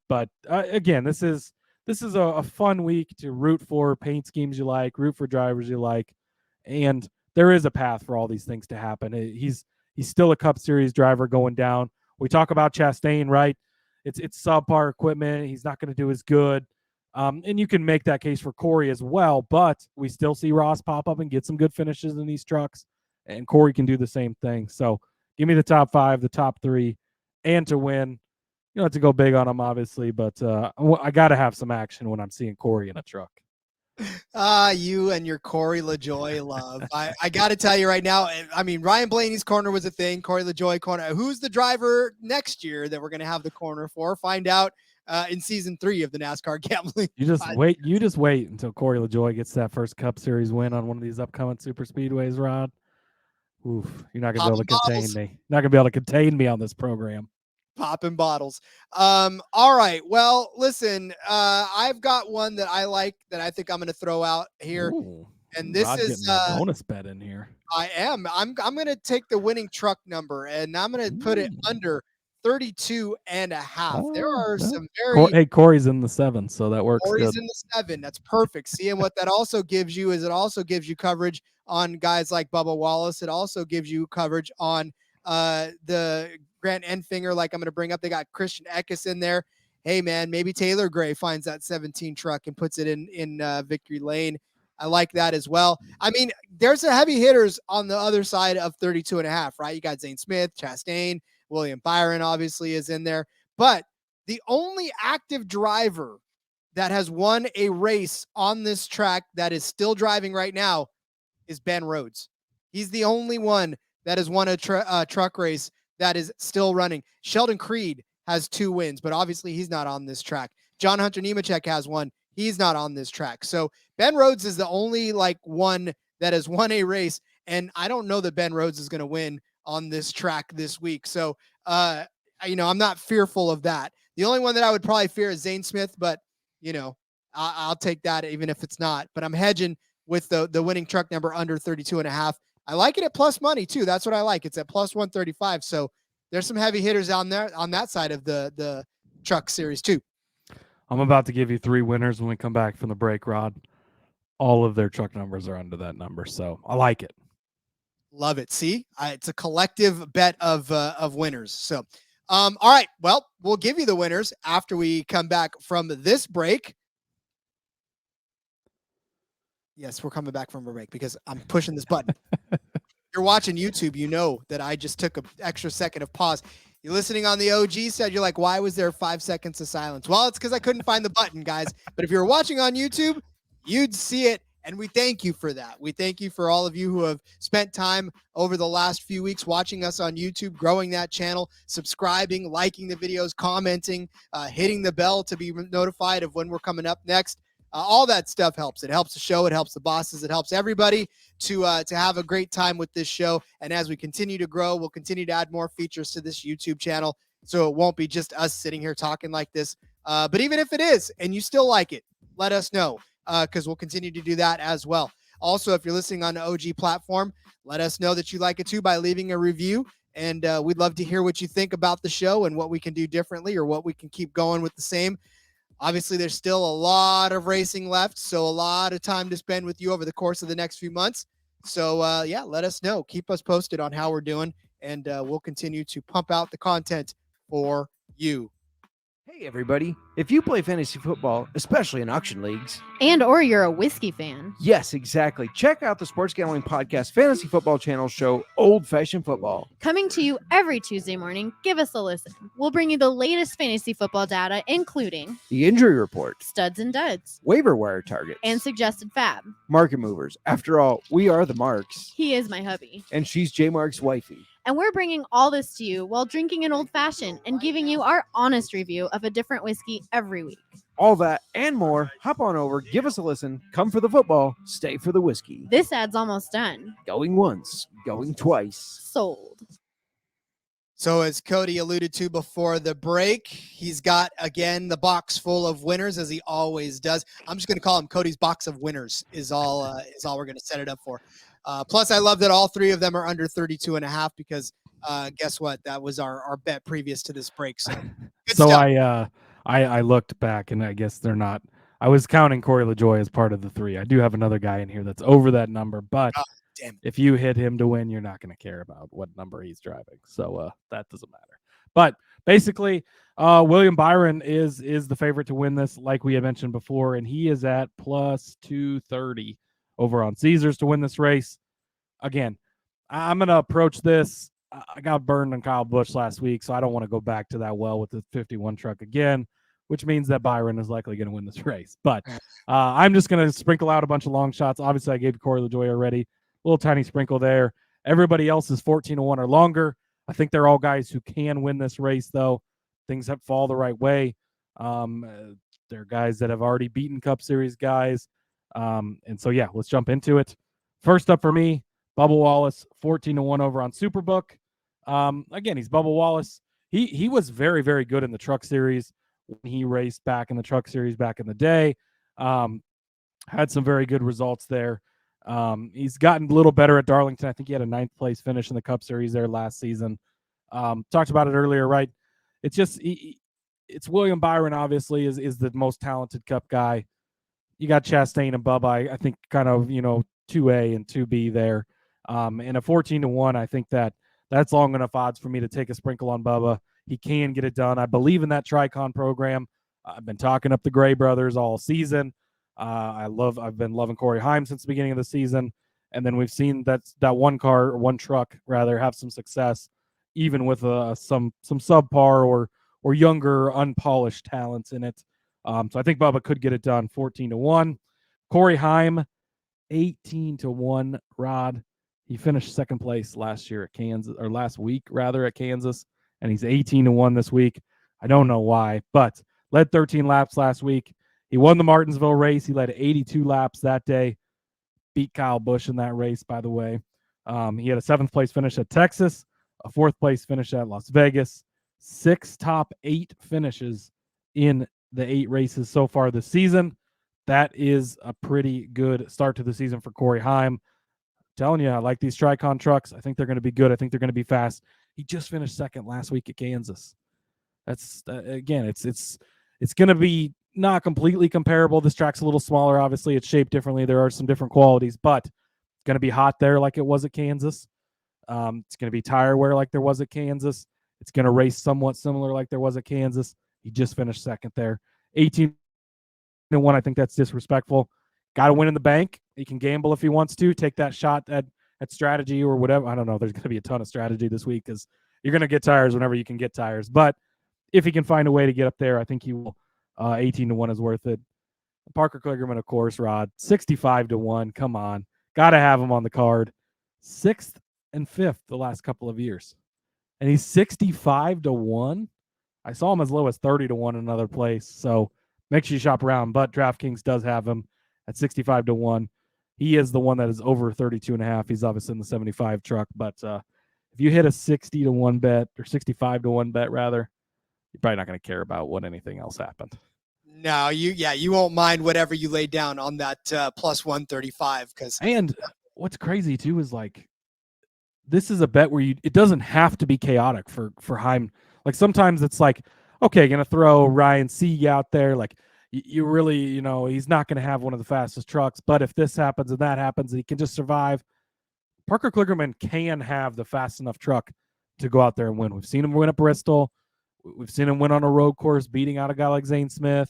But again, this is a fun week to root for paint schemes you like, root for drivers you like, and there is a path for all these things to happen. He's still a Cup Series driver going down. We talk about Chastain, right? It's subpar equipment. He's not going to do as good. And you can make that case for Corey as well, but we still see Ross pop up and get some good finishes in these trucks, and Corey can do the same thing. So give me the top 5, the top 3, and to win. You don't have to go big on him, obviously, but I got to have some action when I'm seeing Corey in a truck.
You and your Corey Lajoie love. I got to tell you right now, I mean, Ryan Blaney's corner was a thing, Corey Lajoie corner. Who's the driver next year that we're going to have the corner for? Find out in season 3 of the NASCAR Gambling.
You just wait until Corey Lajoie gets that first Cup Series win on one of these upcoming super speedways, Rod. Oof, you're not going to be able to contain me. Not going to be able to contain me on this program.
Popping bottles. All right. Well, listen, I've got one that I like that I think I'm going to throw out here.
Ooh,
and this
Rod
is
a bonus bet in here.
I am. I'm going to take the winning truck number, and I'm going to put it under 32.5. There are some very
Corey's in the 7, so that works.
Corey's
good.
in the 7. That's perfect. See, and what that also gives you is it also gives you coverage on guys like Bubba Wallace. It also gives you coverage on the Grant Enfinger, like I'm going to bring up. They got Christian Eckes in there. Hey, man, maybe Taylor Gray finds that 17 truck and puts it in victory lane. I like that as well. I mean, there's a heavy hitters on the other side of 32.5, right? You got Zane Smith, Chastain, William Byron obviously is in there. But the only active driver that has won a race on this track that is still driving right now is Ben Rhodes. He's the only one that has won a truck race that is still running. Sheldon Creed has 2 wins, but obviously he's not on this track. John Hunter Nemechek has 1. He's not on this track. So Ben Rhodes is the only one that has won a race, and I don't know that Ben Rhodes is going to win on this track this week. So, I'm not fearful of that. The only one that I would probably fear is Zane Smith, but, I'll take that even if it's not. But I'm hedging with the winning truck number under 32.5. I like it at plus money too. That's what I like. It's at plus 135. So there's some heavy hitters on there on that side of the truck series too.
I'm about to give you 3 winners when we come back from the break, Rod. All of their truck numbers are under that number, so I like it.
Love it. See, it's a collective bet of winners. So, all right. Well, we'll give you the winners after we come back from this break. Yes, we're coming back from a break because I'm pushing this button. You're watching YouTube, you know that I just took an extra second of pause. You're listening on the OG side, you're like, why was there 5 seconds of silence? Well, it's because I couldn't find the button, guys. But if you're watching on YouTube, you'd see it, and we thank you for that. We thank you for all of you who have spent time over the last few weeks watching us on YouTube, growing that channel, subscribing, liking the videos, commenting, hitting the bell to be notified of when we're coming up next. All that stuff helps. It helps the show. It helps the bosses. It helps everybody to have a great time with this show. And as we continue to grow, we'll continue to add more features to this YouTube channel. So it won't be just us sitting here talking like this. But even if it is, and you still like it, let us know because we'll continue to do that as well. Also, if you're listening on the OG platform, let us know that you like it too by leaving a review And we'd love to hear what you think about the show and what we can do differently or what we can keep going with the same. Obviously, there's still a lot of racing left, so a lot of time to spend with you over the course of the next few months. So, let us know. Keep us posted on how we're doing, and we'll continue to pump out the content for you.
Hey, everybody. If you play fantasy football, especially in auction leagues,
or you're a whiskey fan.
Yes, exactly. Check out the Sports Gambling Podcast Fantasy Football Channel show, Old Fashioned Football.
Coming to you every Tuesday morning, give us a listen. We'll bring you the latest fantasy football data, including
The injury report,
studs and duds,
waiver wire targets,
and suggested fab.
market movers. After all, we are the Marks.
He is my hubby.
And she's J Mark's wifey.
And we're bringing all this to you while drinking an old fashioned and giving you our honest review of a different whiskey every week.
All that and more. Hop on over, give us a listen, come for the football, stay for the whiskey.
This ad's almost done.
Going once, going twice.
Sold.
So as Cody alluded to before the break, he's got, again, the box full of winners, as he always does. I'm just going to call him Cody's box of winners is all we're going to set it up for. Plus, I love that all three of them are under 32.5 because guess what? That was our bet previous to this break. So,
so I looked back, and I guess they're not. I was counting Corey Lajoie as part of the three. I do have another guy in here that's over that number, but if you hit him to win, you're not going to care about what number he's driving. So that doesn't matter. But basically, William Byron is the favorite to win this, like we had mentioned before, and he is at plus 230 over on Caesars to win this race. Again, I'm going to approach this. I got burned on Kyle Busch last week, so I don't want to go back to that well with the 51 truck again, which means that Byron is likely going to win this race. But I'm just going to sprinkle out a bunch of long shots. Obviously, I gave Corey Lajoie already. Little tiny sprinkle there. Everybody else is 14-1 or longer. I think they're all guys who can win this race, though. Things that fall the right way. They're guys that have already beaten Cup Series guys. And so, yeah, let's jump into it. First up for me, Bubba Wallace, 14-1 over on Superbook. Again, he's Bubba Wallace. He was very, very good in the Truck Series when he raced back in the Truck Series back in the day. Had some very good results there. He's gotten a little better at Darlington. I think he had a 9th place finish in the Cup Series there last season. Talked about it earlier, right? It's just it's William Byron, obviously, is the most talented Cup guy. You got Chastain and Bubba, I think kind of, 2A and 2B there. And a 14-1, I think that's long enough odds for me to take a sprinkle on Bubba. He can get it done. I believe in that Tricon program. I've been talking up the Gray brothers all season. I've been loving Corey Heim since the beginning of the season. And then we've seen that one car, or one truck rather, have some success, even with some subpar or younger, unpolished talents in it. So I think Bubba could get it done. 14-1. Corey Heim, 18-1. Rod, he finished second place last week at Kansas, and he's 18-1 this week. I don't know why, but led 13 laps last week. He won the Martinsville race. He led 82 laps that day. Beat Kyle Busch in that race, by the way. He had a 7th place finish at Texas, a 4th place finish at Las Vegas, 6 top 8 finishes in the 8 races so far this season. That is a pretty good start to the season for Corey Heim. I'm telling you, I like these Tricon trucks. I think they're going to be good. I think they're going to be fast. He just finished second last week at Kansas. That's again, it's going to be not completely comparable. This track's a little smaller. Obviously, it's shaped differently. There are some different qualities, but it's going to be hot there like it was at Kansas. It's going to be tire wear like there was at Kansas. It's going to race somewhat similar like there was at Kansas. He just finished second there. 18-1, I think that's disrespectful. Got to win in the bank. He can gamble if he wants to. Take that shot at strategy or whatever. I don't know. There's going to be a ton of strategy this week because you're going to get tires whenever you can get tires. But if he can find a way to get up there, I think he will. 18-1 is worth it. Parker Kligerman, of course, Rod. 65-1. Come on. Got to have him on the card. 6th and 5th the last couple of years. And he's 65-1. I saw him as low as 30-1 in another place. So make sure you shop around. But DraftKings does have him at 65-1. He is the one that is over 32.5. He's obviously in the 75 truck. But if you hit a 60-1 bet, or 65-1 bet rather, you're probably not going to care about what anything else happened.
No, you won't mind whatever you lay down on that plus 135. And
what's crazy too is like this is a bet where it doesn't have to be chaotic for Heim. Like sometimes it's like, okay, going to throw Ryan Sieg out there. Like you really, he's not going to have one of the fastest trucks, but if this happens and that happens, he can just survive. Parker Kligerman can have the fast enough truck to go out there and win. We've seen him win at Bristol. We've seen him win on a road course, beating out a guy like Zane Smith.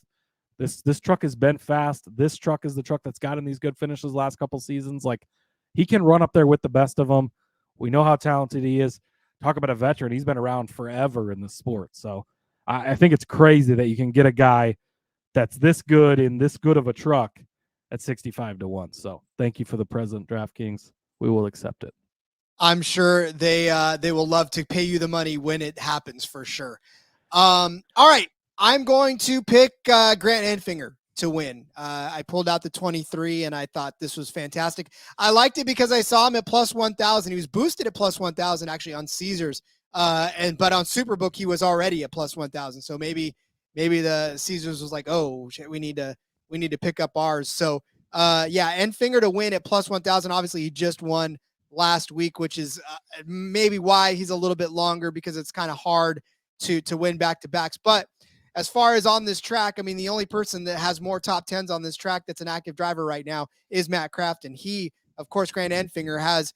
This truck has been fast. This truck is the truck that's gotten these good finishes last couple seasons. Like he can run up there with the best of them. We know how talented he is. Talk about a veteran. He's been around forever in the sport. So I think it's crazy that you can get a guy that's this good in this good of a truck at 65-1. So thank you for the present, DraftKings. We will accept it.
I'm sure they will love to pay you the money when it happens for sure. All right. I'm going to pick Grant Enfinger to win. I pulled out the 23 and I thought this was fantastic. I liked it because I saw him at plus 1,000. He was boosted at plus 1,000 actually on Caesars. But on Superbook, he was already at plus 1,000. So maybe the Caesars was like, oh shit, we need to pick up ours. So Enfinger to win at plus 1,000. Obviously he just won last week, which is maybe why he's a little bit longer, because it's kind of hard to win back-to-backs. But as far as on this track, I mean, the only person that has more top tens on this track that's an active driver right now is Matt Crafton. He, of course, Grant Enfinger has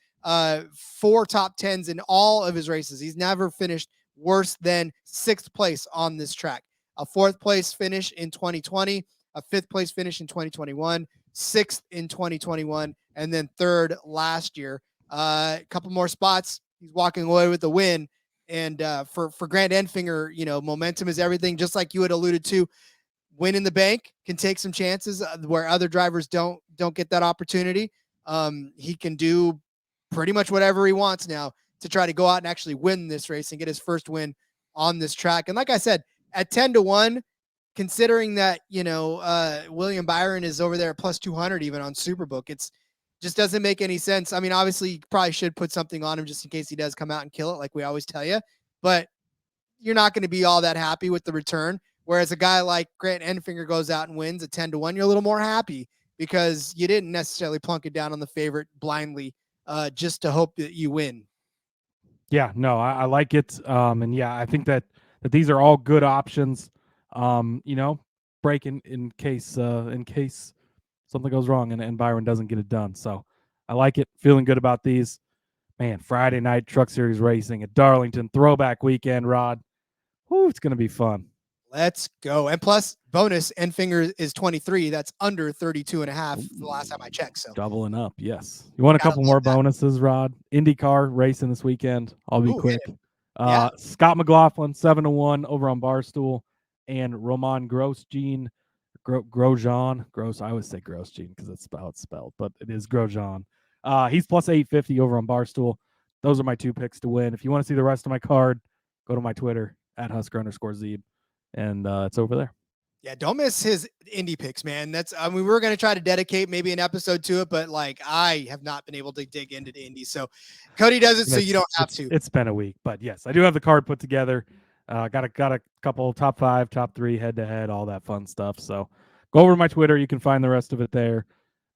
4 top tens in all of his races. He's never finished worse than 6th place on this track. A 4th place finish in 2020, a 5th place finish in 2021, 6th in 2021, and then 3rd last year. A couple more spots, he's walking away with the win. And for Grant Enfinger, momentum is everything. Just like you had alluded to, win in the bank can take some chances where other drivers don't get that opportunity. He can do pretty much whatever he wants now to try to go out and actually win this race and get his first win on this track. And like I said, at 10-1, considering that William Byron is over there at plus 200 even on Superbook, it's just doesn't make any sense. I mean, obviously, you probably should put something on him just in case he does come out and kill it, like we always tell you. But you're not going to be all that happy with the return. Whereas a guy like Grant Enfinger goes out and wins at 10-1, you're a little more happy because you didn't necessarily plunk it down on the favorite blindly just to hope that you win.
Yeah, no, I like it. And yeah, I think that these are all good options. Break in case something goes wrong and Byron doesn't get it done. So I like it. Feeling good about these. Man, Friday night Truck Series racing at Darlington. Throwback weekend, Rod. Woo, it's going to be fun.
Let's go. And plus, bonus, Enfinger is 23. That's under 32.5 the last time I checked. So
doubling up, yes. You want a couple more bonuses, Rod? IndyCar racing this weekend. I'll be quick. Scott McLaughlin, 7-1 over on Barstool. And Roman Grosjean. Grosjean. I always say Grosjean because that's how it's spelled, but it is Grosjean. He's plus 850 over on Barstool. Those are my 2 picks to win. If you want to see the rest of my card, go to my Twitter at Husker_Zeeb, and it's over there.
Yeah, don't miss his Indy picks, man. We were going to try to dedicate maybe an episode to it, but I have not been able to dig into the Indy. So Cody does it, so you don't have to.
It's been a week, but yes, I do have the card put together. Got a couple top 5, top 3 head-to-head, all that fun stuff. So go over to my Twitter. You can find the rest of it there.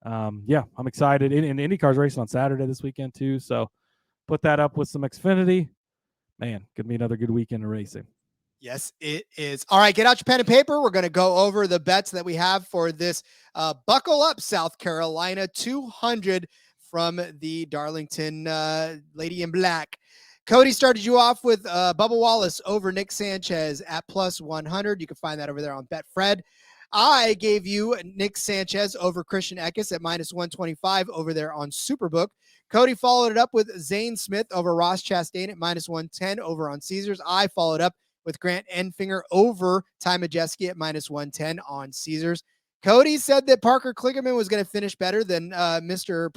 I'm excited. And IndyCar's racing on Saturday this weekend too. So put that up with some Xfinity. Man, could be another good weekend of racing.
Yes, it is. All right, get out your pen and paper. We're going to go over the bets that we have for this Buckle Up South Carolina 200 from the Darlington Lady in Black. Cody started you off with Bubba Wallace over Nick Sanchez at plus 100. You can find that over there on Betfred. I gave you Nick Sanchez over Christian Eckes at minus 125 over there on Superbook. Cody followed it up with Zane Smith over Ross Chastain at minus 110 over on Caesars. I followed up with Grant Enfinger over Ty Majeski at minus 110 on Caesars. Cody said that Parker Kligerman was going to finish better than Mr.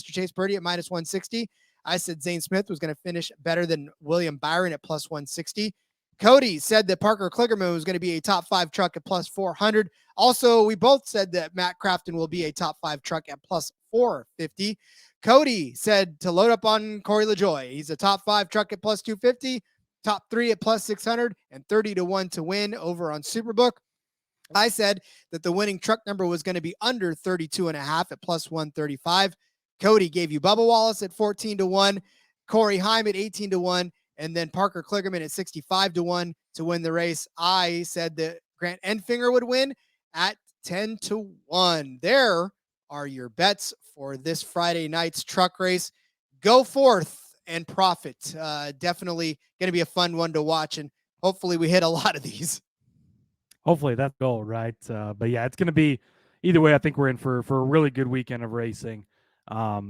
Chase Purdy at minus 160. I said Zane Smith was going to finish better than William Byron at plus 160. Cody said that Parker Kligerman was going to be a top 5 truck at plus 400. Also, we both said that Matt Crafton will be a top 5 truck at plus 450. Cody said to load up on Corey Lajoie. He's a top 5 truck at plus 250, top 3 at plus 600, and 30-1 to win over on Superbook. I said that the winning truck number was going to be under 32.5 at plus 135. Cody gave you Bubba Wallace at 14-1. Corey Heim at 18-1, and then Parker Kligerman at 65-1 to win the race. I said that Grant Enfinger would win at 10-1. There are your bets for this Friday night's truck race. Go forth and profit. Definitely going to be a fun one to watch, and hopefully we hit a lot of these.
Hopefully that's the goal, right? But yeah, it's going to be either way. I think we're in for a really good weekend of racing. I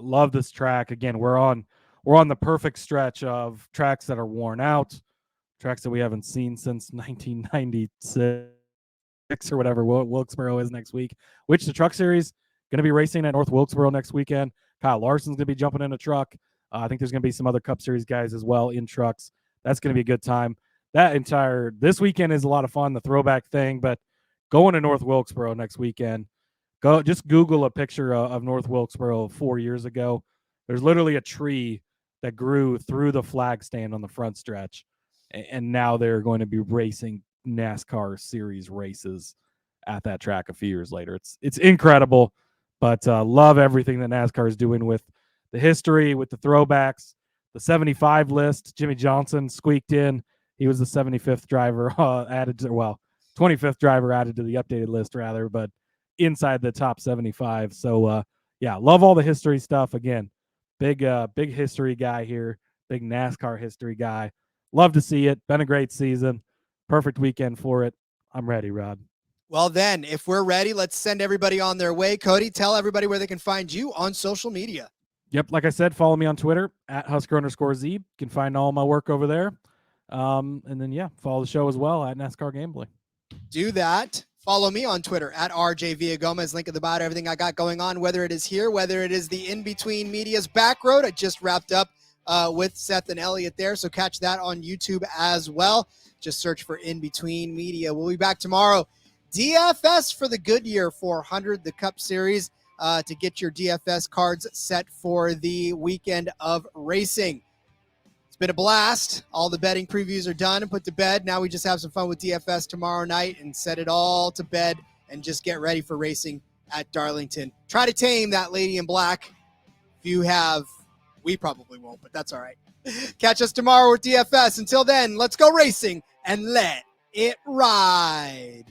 love this track. Again, we're on the perfect stretch of tracks that are worn out, tracks that we haven't seen since 1996 or whatever Wilkesboro is next week, which the Truck Series going to be racing at North Wilkesboro next weekend. Kyle Larson's going to be jumping in a truck. I think there's going to be some other Cup Series guys as well in trucks. That's going to be a good time. This weekend is a lot of fun, the throwback thing, but going to North Wilkesboro next weekend, just Google a picture of North Wilkesboro 4 years ago. There's literally a tree that grew through the flag stand on the front stretch, and now they're going to be racing NASCAR Series races at that track a few years later. It's incredible, but love everything that NASCAR is doing with the history, with the throwbacks, the 75 list. Jimmy Johnson squeaked in. He was the 75th driver 25th driver added to the updated list, rather, but inside the top 75. So, yeah, love all the history stuff. Again, big history guy here, big NASCAR history guy. Love to see it. Been a great season. Perfect weekend for it. I'm ready, Rod.
Well, then, if we're ready, let's send everybody on their way. Cody, tell everybody where they can find you on social media.
Yep, like I said, follow me on Twitter at Husker_Zeeb. You can find all my work over there. And then, yeah, follow the show as well at NASCAR Gambling.
Do that. Follow me on Twitter at RJ Villagomez. Link in the bio, everything I got going on, whether it is here, whether it is the In Between Media's Back Road. I just wrapped up with Seth and Elliot there, so catch that on YouTube as well. Just search for In Between Media. We'll be back tomorrow. DFS for the Goodyear 400, the Cup Series, to get your DFS cards set for the weekend of racing. It's been a blast. All the betting previews are done and put to bed. Now we just have some fun with DFS tomorrow night and set it all to bed and just get ready for racing at Darlington. Try to tame that lady in black. If you have, we probably won't, but that's all right. Catch us tomorrow with DFS. Until then, let's go racing and let it ride.